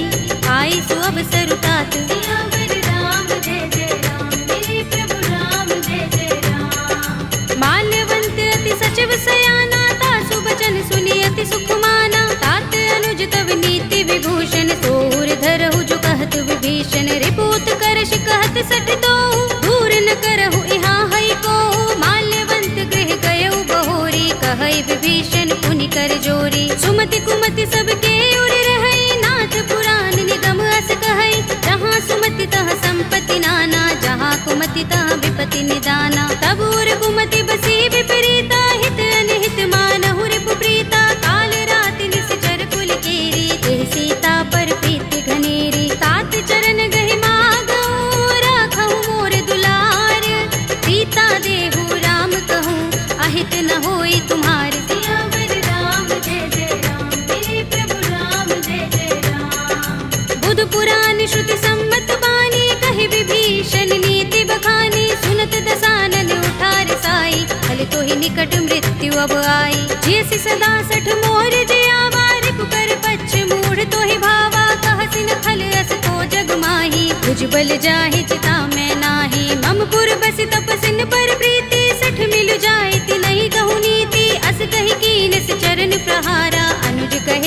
आई सु अवसर तात, सियावर राम जय जय राम, मेरे प्रभु राम जय जय राम। माल्यवंत अति सचिव सयाना, तासु बचन सुनि अति सुख माना, तात अनुज तव नीति विभूषण, सोर धरहु जो कहत विभीषण, रिपुत करश कहत सठ दोहु, दूर न करहु इहाँ हई को, माल्यवंत गृह गयउ बहोरी, कहई विभीषण पुनि कर जोरी, सुमति कुमति सबके उर रहई, नाथ पुराण निगम अस कहई, जहाँ सुमति तहाँ संपत्ति नाना, जहाँ कुमति तहाँ विपत्ति निदाना, तब उर कुमति बसी विपरीता, हित अनहित मानहु रिपु प्रीता, काल राति निश्चर कुल केरी, देह सीता पर प्रीति घनेरी, तात चरण गहि मागऊ, राखहु मोर दुलार, सीता देहु राम कहूँ, अहित न होई तुम्हार, सियावर राम जय जय राम, मेरे प्रभु राम जय जय राम। बुध पुराण श्रुति सम्मत बानी, कहि विभीषण नीति बखानी, सुनत दसानन उठार साई, फल तो ही निकट मृत्यु अब आई, जैसी सदा सठ मोर जयावा, रिपु कर पच्छ मूढ़ तो ही भावा, कहसिन खल अस तो जग माही, तुझ बल जाहि चिता मैं नाही, मम पुर बस तपसिन पर प्रीति, सठ मिल जाए ति नहीं कहु नीति, अस कहि कीन चरण प्रहारा, अनुज कहि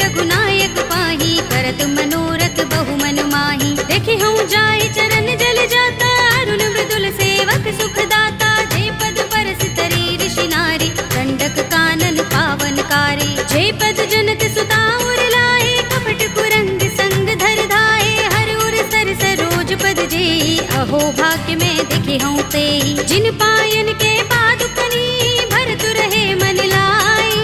रघुनायक पाही, करत मनोरथ बहु मन माही। देखे हूँ जाय चरण जल जाता, अरुण मृदुल सेवक सुख दाता। जे पद परस तरी ऋषि नारी, दंडक कानन पावनकारी। जे पद जनत सुता उर लाए, कपट कुरंग संग धर धाए। हर उर सर सरोज पद जेई, अहो भाग्य में देखे हूँ तेई। जिन पायन के पादुकनी, भरत रहे मन लाई।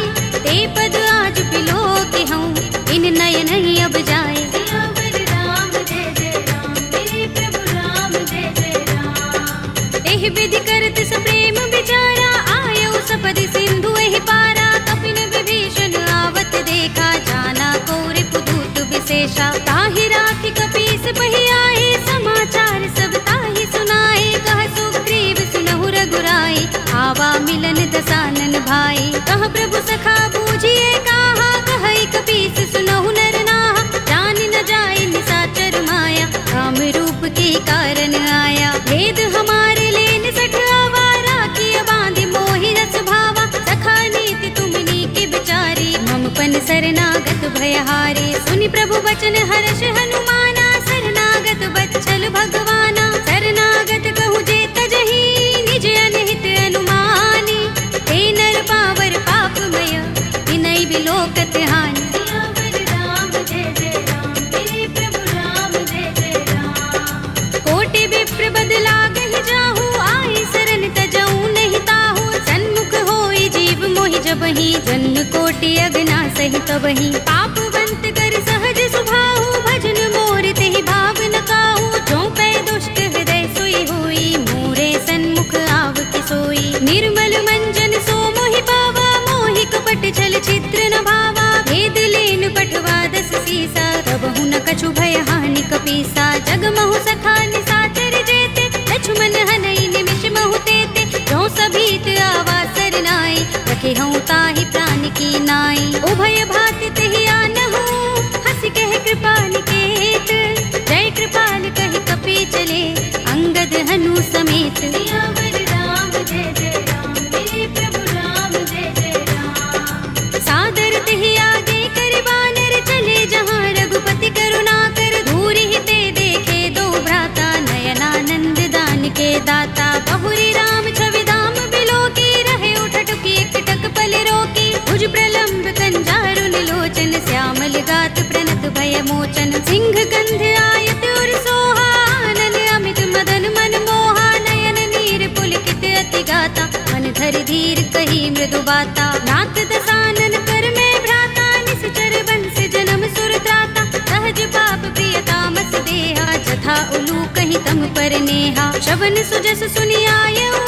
ते पद आज बिलो के हूँ, इन नयन ही अब जाए। सियावर राम जय जय राम, मेरे प्रभु राम जय जय राम। एहि विधि करत सप्रेम विचारा, आयो सपदि सिंधु एहि पारा। कपिन विभीषण आवत देखा, जाना कौरि पुदूत विशेषा। ताहि राखि कपीस बहि आए, समाचार सब ताहि सुनाए। कह सुग्रीव सुनहु रघुराई, आवा मिलन दसानन भाई। कह प्रभु सखा बूझिए कहा, कहई कपीस सुनहु नर नाहा। जान न जाए निशाचर माया, काम रूप के कारण आया। भेद हमारे लेन सठ आवारा, किया बांधि मोहि रस भावा। सखा नीति तुमनी के बिचारी, मम पन शरणागत भयहारी। सुनि प्रभु वचन हर्ष हनुमाना, शरणागत बच्चल भगवाना। शरणागत कहूँ जे तजहि, निज अनहित अनुमानी। हे नर पावर पापमय, विनय बिलोकत हानि। सियावर राम जय जय राम, मेरे प्रभु राम जय जय राम। कोटि विप्र बदला गहि जाहू, आई शरण तजऊ नहीं ताहू। सन्मुख होई जीव मोहि जबहि, जन्म कोटि अगना सहि तबहि। पापवंत कर सहज सुभाहु, भजन मोर तेहि भाव न काहू। जो पै दुष्ट हृदय सोई होई, मोरे सन्मुख आव के सोई। निर्मल मंजन सो मोहि पावा, मोहि कपट छल चित्र न भावा। भेद लेन पठवा दस सीसा, तबहु न कछु भय हानि कपीसा। जग महु सखा निशाचर जेते, लक्ष्मण हनई निमिष महु तेते। जो सभीत आवा सरनाई, रखे हूँ ताहि प्राण की नाई। उभय भाति तेहि आनहु, हंस कह कृपाल केत। जय कृपाल कहि कपी चले, अंगद हनु समेत। सियावर राम जय जय राम, मेरे प्रभु राम जय जय राम। सादर तेहि आगे कर बानर, चले जहाँ रघुपति करुणा कर। दूर ही ते देखे दो भ्राता, नयनानंद दान के दाता। बहुरी राम छवि धाम बिलो की, रहे उठटुकी एकटक पल रोकी। भुज प्रलंब कंजारुन लोचन, श्यामल गात प्रणत भय मोचन। सिंह गंध आयत उर सोहा, आनन अमित मदन मन मोहा। नयन नीर पुलकित अति गाता, मन धरि धीर कही मृदु बाता। नाथ दसानन कर में भ्राता, निश्चर बंस जन्म सुर त्राता। सहज पाप प्रिय तामस देहा, जथा उलू कहीं तम पर नेहा। श्रवण सुजस सुनि आयऊ,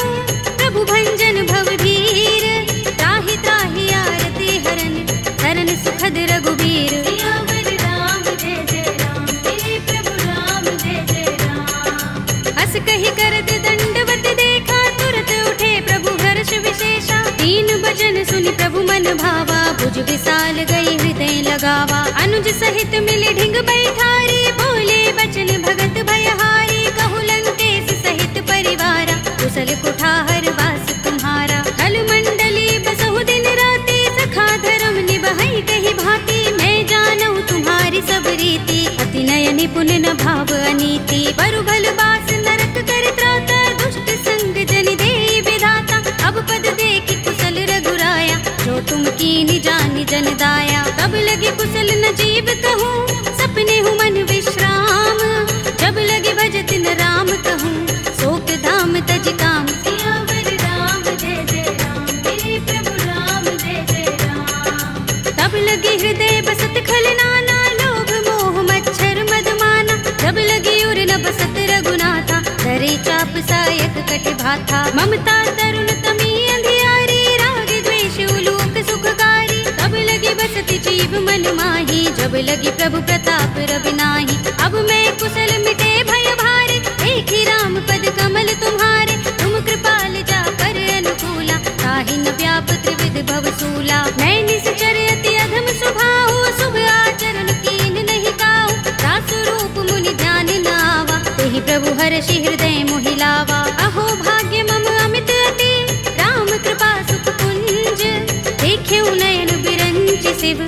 प्रभु भंजन भव भीर। त्राहि त्राहि आरती हरन, शरण सुखद रघुबीर। सियावर राम जय जय राम, मेरे प्रभु राम जय जय राम। हस कहि करत दंडवत देखा, तुरत उठे प्रभु हर्ष विशेषा। दीन भजन सुनि प्रभु मन भावा, भुज विशाल गई हृदय लगावा। अनुज सहित मिले ढिंग बैठारी, बोले बचन भगत भयहारी। कहु लंकेश सहित परिवारा, कुशल कुठार वास तुम्हारा। खल मंडली बसहु दिन राति, सखा धर्म निबहै कहि भांति। मैं जानऊ तुम्हारी सब रीति, अति नय निपुण न भाव अनीति। बरु भल बास नरक कर त्राता, दुष्ट संग जन देई विधाता। अब पद देखि कुशल रघुराया, जो तुम कीनि जानि जन दाया। तब लगे कुशल न जीव कहूँ, सपने हूँ मन विश्राम। जब लगे भजत न राम कहूँ, शोक धाम तज काम। सियावर राम जय जय राम, मेरे प्रभु राम जय जय राम। तब लगे हृदय बसत खल नाना, लोभ मोह मच्छर मदमाना। जब लगे उर न बसत रघुनाथा, धरे चाप सायक कट भाथा। ममता तरुण तमी अंधियारी, राग द्वेष उलूक सुखकारी। तब लगे बसत जीव मन माही, जब लगे प्रभु प्रताप रवि नाही। अब मैं कुशल मिटे भय भारे, देखी राम पद कमल तुम्हारे। तुम कृपाल जा कर अनुकूला, ताहि न व्याप त्रिविध भव सूला। मैं निश्चर अति अधम स्वभाव, शुभ आचरण कीन नहीं काहू। दासु रूप मुनि ध्यान न आवा, तेहि प्रभु हर्षि हृदय मोहि लावा। अहो भाग्य मम अमित अति, राम कृपा सुख कुंज। देख्यऊ नयन बिरंच शिव,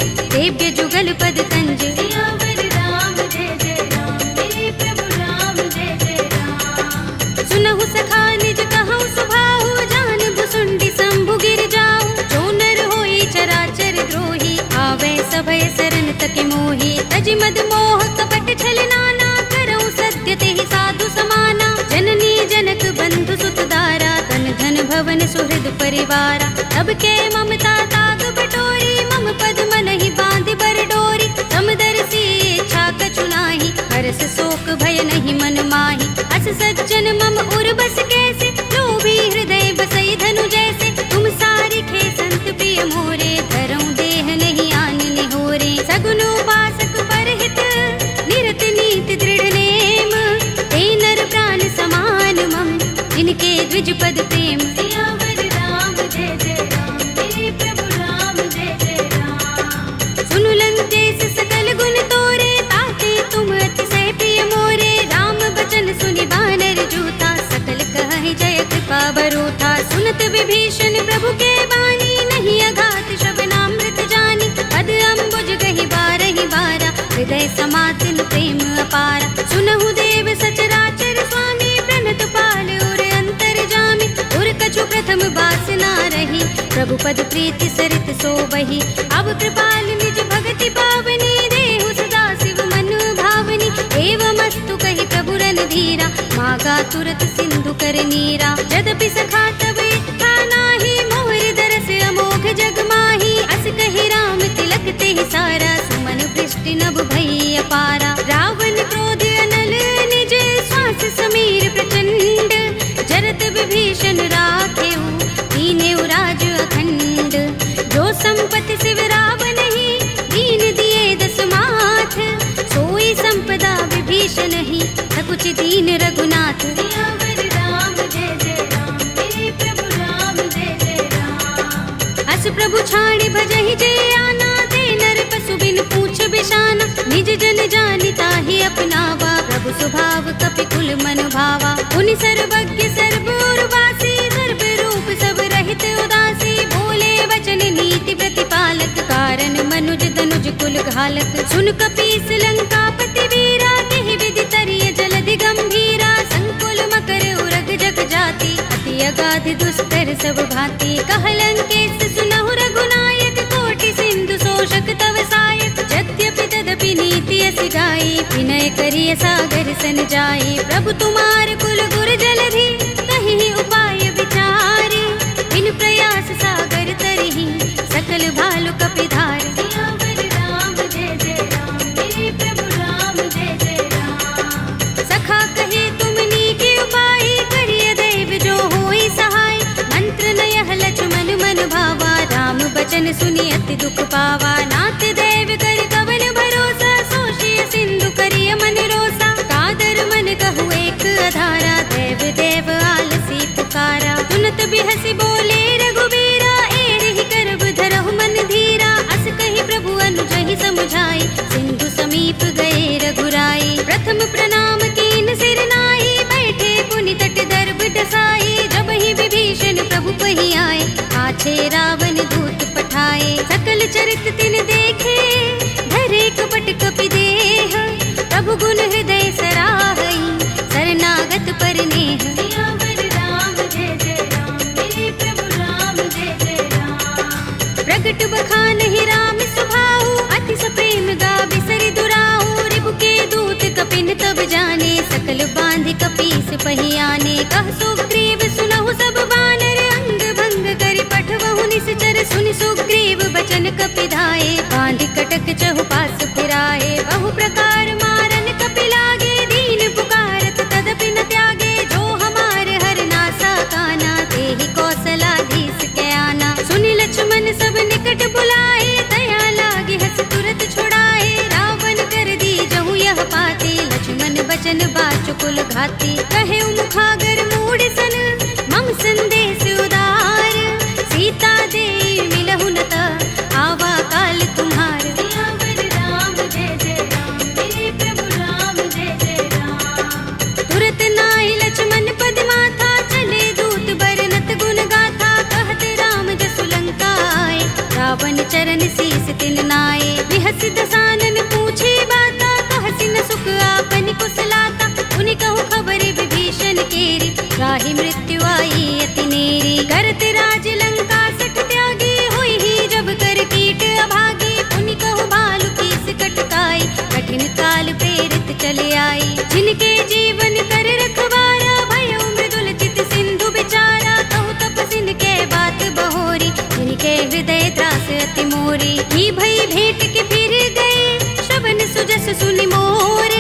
दिव्य जुगल पद कंज। सियावर राम जय जय राम, मेरे प्रभु राम जय जय राम। सुनहु सखा निज कहूँ सुभाहु, जान भुसुंडी शंभु गिर जाऊ। जो नर होई चराचर द्रोही, आवे सभय शरण तक मोही। तज मद मोह कपट छल नाना, करऊँ सत्य तेहि साधु समाना। जननी जनक बंधु सुत दारा, तन धन भवन सुहृद परिवारा। तब के ममता ताग बटोरी, मम पद मन ही बांध बर डोरी। समदर्शी इच्छा कछु नाही, हरस शोक भय नहीं मन माही। अस सज्जन मम उर बस कैसे, लोभी हृदय बसई धनु जैसे। तुम सारिखे संत प्रिय मोरे, धरऊँ देह नहीं आन निहोरे। सगुन उपासक परहित, निरत नीति दृढ़ नेम। ते नर प्राण समान मम, जिनके द्विज पद प्रेम। सियावर राम जय जय राम, मेरे प्रभु राम जय जय राम। सुनु लंकेश सकल गुण तोरे, ताते तुम अतिशय प्रिय मोरे। राम बचन सुनि बानर जूथा, सकल कहहि जय कृपा बरूथा। सुनत विभीषण प्रभु के बानी, नहीं अघात श्रवणामृत जानी। पद अम्बुज गहि बारहि बारा, हृदय समातिन प्रेम अपारा। सुनहु देव सचराचर स्वामी, प्रणत पाल उर अंतर जामी। उर कछु प्रथम बासना रही, प्रभु पद प्रीति सरित सोबहि। अब कृपाल निज भगति पावनी, देहु सदा शिव मन भावनी। एवमस्तु कहि प्रभु रणधीरा, मागा तुरत सिंधु कर नीरा। यद्यपि सखा तब इच्छा नाही, मोर दरस अमोघ जग माही। अस कहि राम तिलक तेहि सारा, सुमन वृष्टि नभ भई अपारा। रावण क्रोध अनल निज, श्वास समीर प्रचंड। जरत विभीषण राखेऊ, दीनेउ राज अखंड। जो संपत्ति शिव रावण ही, दीन दिए दस माथ। सोई संपदा विभीषण ही, सकुच दीन रघुनाथ। सियावर राम जय जय राम, मेरे प्रभु राम जय जय राम। अस प्रभु छाड़ी भजहि जय आना, ते नर पशु बिन पूछ बिशाना। निज जन जानि ताहि अपनावा, प्रभु स्वभाव कपि कुल मन भावा। पुनि सर्वज्ञ सर्व उर्वासी, सर्व रूप सब रहित उदासी। बोले वचन नीति प्रतिपालक, कारण मनुज तनुज कुल घालक। सुन कपीस लंकापति वीरा, केहि विधि तरिय जलधि गंभीरा। संकुल मकर उरग जग जाति, अति अगाध दुस्तर सब भांति। कह लंकेश सुनहु रघुनायक, कोटि सिंधु शोषक तव सायक। यद्यपि तदपि नीति अस गाई, विनय करिय सागर सन जाई। प्रभु तुम्हार कुल गुर जलधि, कहि उपाय विचारी। बिन प्रयास सागर तरहि, सकल भालु कपिधार। सियावर राम जय जय राम, मेरे प्रभु राम जय जय राम। सखा कहे तुम नीके उपाय, करिय दैव जो होई सहाय। मंत्र नयह लक्ष्मण मन भावा, राम बचन सुनि अति दुख पावा। नाथ दैव कर कवन भरोसा, सोषिय सिंधु करिय मन रोसा। कादर मन कहु एक अधारा, देव देव आलसी पुकारा। सुनत बिहसि बोले रघुबीरा, एहि करब धरहु मन धीरा। अस कहि प्रभु अनुजहि समुझाई, सिंधु समीप गए रघुराई। प्रथम प्रणाम कीन सिर नाई, बैठे पुनि तट दर्भ डसाई। जब ही विभीषण प्रभु पहि आए, पाछे रावण दूत पठाए। सकल चरित तिन देखे, धरे कपट कपि देह। प्रभु गुण हृदय सराहई, शरणागत पर नेह। सियावर राम जय जय राम, मेरे प्रभु राम जय जय राम। प्रगट बखानहि राम सुभाऊ, अति सप्रेम गावि सरि दुराऊ। रिपु के दूत कपिन तब जाने, सकल बांधि कपीस पहि आने। कह सुग्रीव सुनहु सब बानर, अंग भंग करि पठवहु निश्चर। सुनि सुग्रीव बचन कपिधाए, बांधि कटक चहुपास फिराए। बहु प्रकार मारन कपि लागे, दीन पुकारत तदपि न त्यागे। जो हमार हर नासा काना, तेहि कौशलाधीश के आना। सुनि लक्ष्मण सब निकट बुलाए, दया लागे हस तुरत छुड़ाए। रावण कर दी जहु यह पाती, लक्ष्मण बचन बाचुकुल घाती। कहे मुखागर मूढ़ सन, मम संदेश उदार। सीता दे मिलहु न त, आवा काल तुम्हार। सियावर राम जय जय राम, मेरे प्रभु राम जय जय राम। तुरत नाहि लक्ष्मण पद माथा, चले दूत बरनत गुण गाथा। कहत राम जसु लंका आए, रावण चरण शीस तिन नाये। बिहस दसानन पूछे बाता, कहसी न सुख आपन कुशलाता। उनि कहु खबर विभीषण केरी, राहि मृत्यु आई अति नेरी। करत राज लंका सठ त्यागी, हुई ही जब कर कीट अभागी। उनि कहु भालु कीस कटकाई, कठिन काल प्रेरित चले आई। जिनके जीवन कर रखवारा, भयउ मृदुल चित सिंधु बिचारा। कहु तपसिन के बात बहोरी, जिनके हृदय त्रास अति मोरी। ही भई भेंट के फिर गए, श्रवण सुजस सुनि मोर।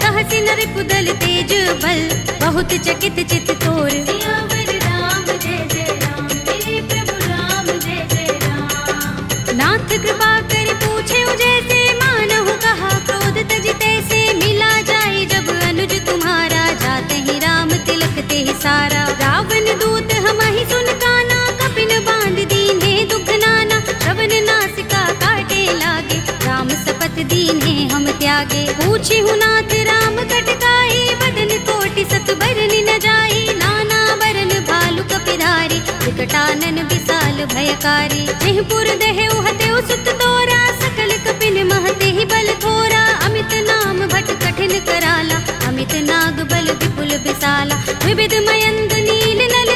कहसी नर कुदल तेज बल, बहुत चकित चित तोर। सियावर राम जय जय राम, मेरे प्रभु राम जय जय राम। नाथ कृपा कर पूछे जैसे, मानहु कहा क्रोध तज तैसे। मिला जाए जब अनुज तुम्हारा, जाते ही राम तिलक ते सारा। रावण दूत हमहि सुन काना, कपिन बांध दीन्हे दुख नाना। श्रवण नासिका काटे लागे, राम सपत दीन्हे हम त्यागे। पूछिहु नाथ राम कटकाई, बदन कोटि सत बरनि न जाई। नाना बरन भालु कपिधारी, विकटानन विशाल भयकारी। जेहि पुर देहु हतेउ सुत तोरा, सकल कपिन महते ही बल थोरा। अमित नाम भट कठिन कराला, अमित नाग बल विपुल विशाला। विविध मयंग नील नल,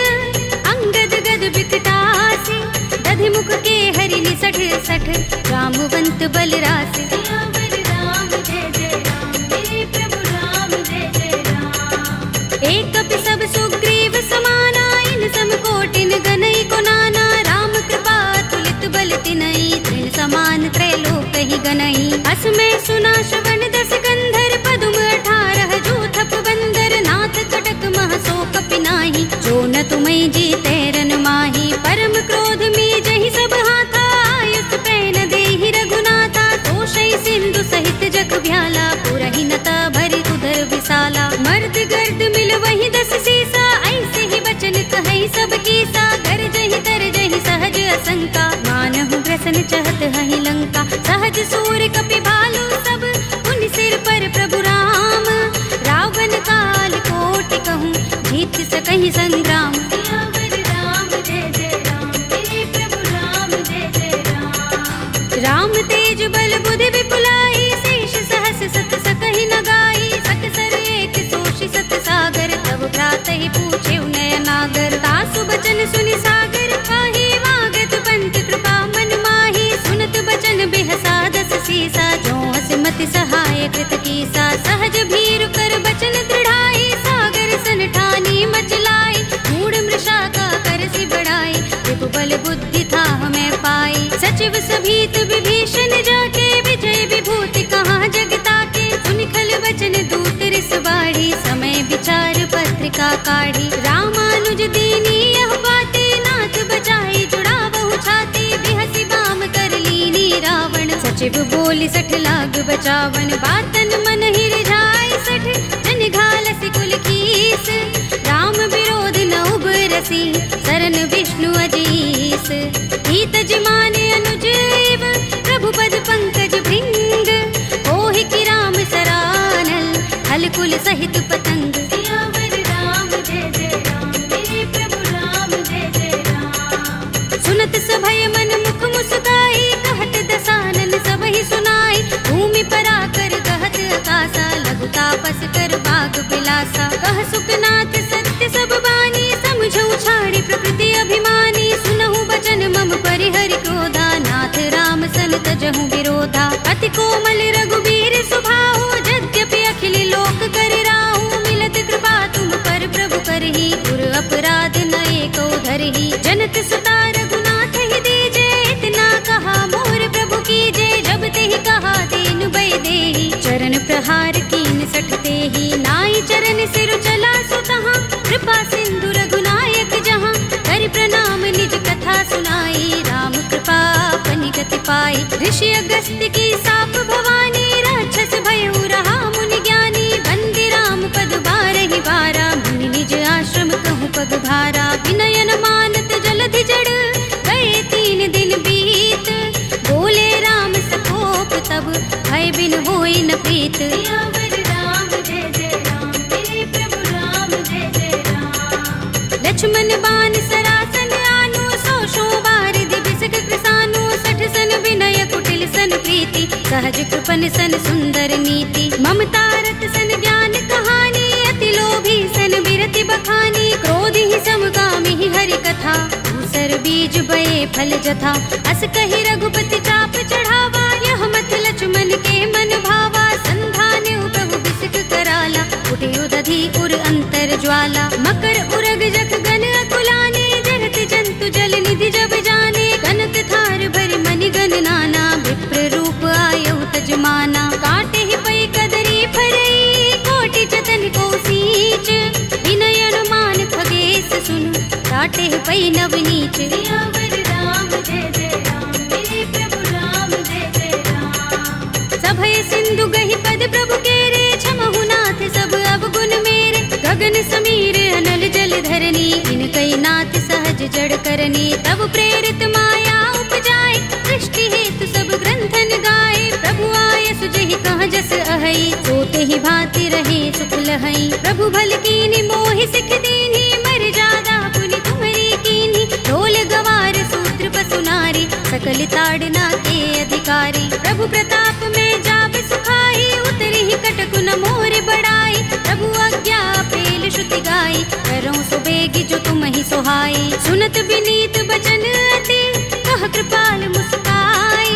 अंगद गद विकटासी। दधि मुख के हरि निसठ सठ, रामवंत बल रासि। सियावर राम जय जय राम, मेरे प्रभु राम जय जय राम। एक कपि सब सुग्रीव समाना, इन सम कोटिन गनई को नाना। राम कृपा तुलित बल तिनई, तृण समान त्रैलोक ही गनई। अस में सुना श्रवण दस गंधर, पदुम 18 जूथप बंदर। नाथ कटक मह सो कपि नाही, जो न तुम्हें जीते रन माही। परम क्रोध में जहि सब हाथा, आयुष पैन देहि रघुनाथा। तोषै सिंधु सहित जग भ्याला, पुरहि नता भरि उदर विशाला। मर्द गर्द मिल वही 10 सीसा, ऐसे ही बचन कहै सब कीसा। गरजहि तरजहि सहज असंका, मानहु ग्रसन चहत हहि लंका। सहज सूर कपि भालु सब, उनि सिर पर प्रभु राम। रावण काल कोटि कहूँ, जीत सकहि संग्राम। सियावर राम जय जय राम, मेरे प्रभु राम जय जय राम। राम तेज बल बुद्धि विपुलाई, शेष सहस सत सकहि न गाई। सकसर एक सोषि सत सागर, तब भ्रातहि पूछे नयनागर। तासु बचन सुनि सागर काहि, मागत पंत कृपा मन माही। सुनत बचन बिहसा 10 सीसा, जो हस मति सहाय कृत कीसा। सहज भीरु कर बचन दृढ़ाई, सागर सन ठानी मचलाई। मूढ़ मृषा का करसि बढ़ाई, रिपु बल बुद्धि था हमें पाई। सचिव सभीत विभीषण जाके, विजय विभूति कहाँ जग ताके। सुनि खल बचन दूत रिस बाढ़ी, समय विचार पत्रिका काढ़ी। रामानुज दीनी यह बातें, नाथ बचाई जुड़ावहु छाती। बिहसि बाम कर लीनी रावण, सचिव बोली 60 लाग बचावन। बातन मन ही रिझाई 60, जन घालसि कुल कीस। राम विरोध न उबरसी, सरन विष्णु अजीस। हित जिमाने अनुज एव, प्रभु पद पंकज भृंग। ओहि की राम सरानल, हल कुल सहित पतंग। सियावर राम जय जय राम, मेरे प्रभु राम जय जय राम। सुनत सभय मन मुख मुस्काई, कहत दसानन सबहि सुनाई। भूमि पराकर गहत आकाशा, लघु तापस कर बाग बिलासा। कह सुखनाथ सत्य सब बानी, समझौ छाड़ी प्रकृति अभिमानी। सुनहु बचन मम परिहरि क्रोधा, नाथ राम सन तजहु विरोधा। अति कोमल रघुबीर सुभाहु, यद्यपि अखिल लोक कर राहु। मिलत कृपा तुम पर प्रभु करही, गुर अपराध न एको धरही। जनत सुता रघुनाथ ही दीजे, इतना कहा मोर प्रभु कीजे। जब तेहि कहा दीन भय देहि, चरण प्रहार कीन 60 तेहि। नाई चरण सिर चला सुतहाँ, कृपा सिंधु रघुनायक जहाँ। कर प्रणाम निज कथा सुनाई, राम कृपा अपनि गति पाई। ऋषि अगस्त्य की साप भवानी, राक्षस भयउ रहा मुनि ज्ञानी। बंदी राम पद बारहि बारा, मुनि निज आश्रम कहूँ पग भारा। विनयन मानत जलधि जड़, गए 3 दिन बीत। बोले राम सकोप तब, भय बिन होई न प्रीत। सियावर राम जय जय राम, मेरे प्रभु राम जय जय राम। लक्ष्मण बान सरासन आनो, 100 बार दिबिसक कृसानो। 60 सन विनय कुटिल सन प्रीति, प्रीति, सहज कृपन सन सुंदर नीति, ममता रत सन ज्ञान कहानी, अति लोभी सन बिरति बखानी, क्रोध ही समकामी ही हरि कथा, दूसर बीज बये फल जथा, अस कहि रघुपति चाप चढ़ावा, यह मत लक्ष्मण के मन भावा, संधान प्रभु बिसिक कराला, उठे उदधि उर अंतर ज्वाला, मकर उरग जख गन अकुलाने, जरत जंतु जल निधि जब जाने, कनक थार भर मनि गण नाना, विप्र रूप आयौ तजमाना, काटे ही पै कदरी फरई, कोटि जतन को सींच, विनय अनुमान खगेश सुन, काटे ही पै नवनीच, सियावर राम जय जय राम, मेरे प्रभु राम जय जय राम, सभय सिंधु गहि पद प्रभु केरे, छमहु नाथ सब अवगुण मेरे, गगन समीर अनल जल धरनी, इनकई नाथ सहज जड़ करनी, तब प्रेरित माया उपजाए, सृष्टि हेतु सब ग्रंथन गाए, प्रभु आय सुजहि कहाँ जस अहै, सोते ही भांति रहे सुख लहै, प्रभु भल कीनी मोहि सिख दीनी, मर जादा पुनि तुम्हरी कीनी, ढोल गवार सूत्र पसु नारी, सकल ताड़ना के अधिकारी, प्रभु प्रताप में जाब सुखाई, उतरी ही कटकु न मोर बढ़ाई, प्रभु आज्ञा पेल श्रुति गाई, करऊं सो बेगी जो तुम ही सोहाई, सुनत विनीत बचन अति, कह कृपाल मुस्काई,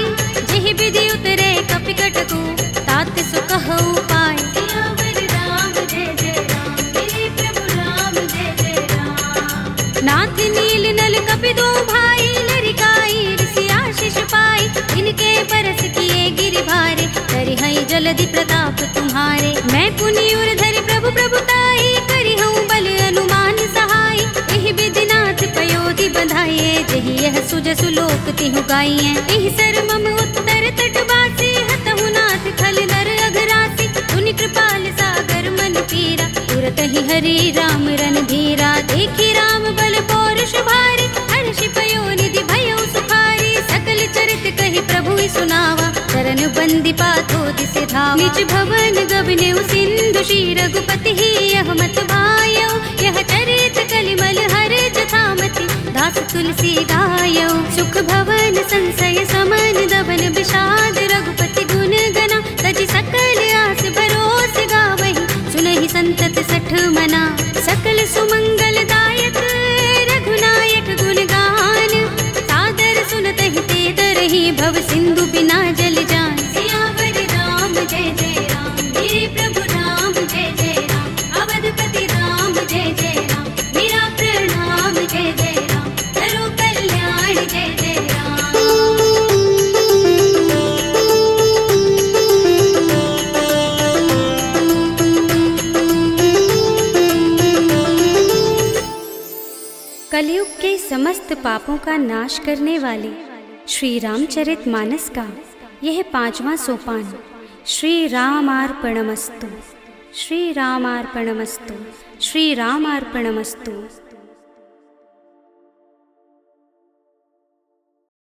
जेहि विधि उतरे कपि कटकु, तात सो कहु पाय, सियावर राम जय जय राम, मेरे प्रभु राम जय जय राम, नाथ नील नल कपि दो भाई, लरिकाई ऋषि आशीष पाई, इनके बरस किए गिरि भारे, करिहई जलधि प्रताप तुम्हारे, मैं पुनि उर धरि प्रभु प्रभुताई, करिहऊँ बल अनुमान सहाय, एहि विधिनाथ पयोधि बधाइए, जेहि यह सुजसु लोक तिहु गाइए, एहि सर मम उत्तर तट बासी, हतहु नाथ खल नर अघरासी, सुनि कृपाल सागर मन पीरा, तुरत ही हरि राम रन धीरा, देखी राम बल पौरुष भारी, हर्षि पयो निधि भयो सुखारी, सकल चरित कहि प्रभु सुनावा, चरण बंदी पाथो दिसे धावा, निज भवन गबनेउ सिंधु श्री रघुपति ही यह मत भायौ, यह चरित कलिमल हर जथामति, दास तुलसी गायौ, सुख भवन संशय समन दबन विषाद, रघुपति गुण गना, तजि सकल आस भरोस गावहि, सुनहि संतत सठ मना, सकल सुमंगल दायक रघुनायक गुण गान, सादर सुनतहि ते तरहि भव सिंधु बिना जल जान, सियावर राम जय जय राम, मेरे प्रभु राम जय जय राम, अवधपति राम जय जय राम, मेरा प्रणाम जय जय राम, करो कल्याण जय जय राम। कलयुग के समस्त पापों का नाश करने वाले श्री रामचरित मानस का यह 5वां सोपान, श्री रामार्पणमस्तु, श्री रामार्पणमस्तु, श्री रामार्पणमस्तु।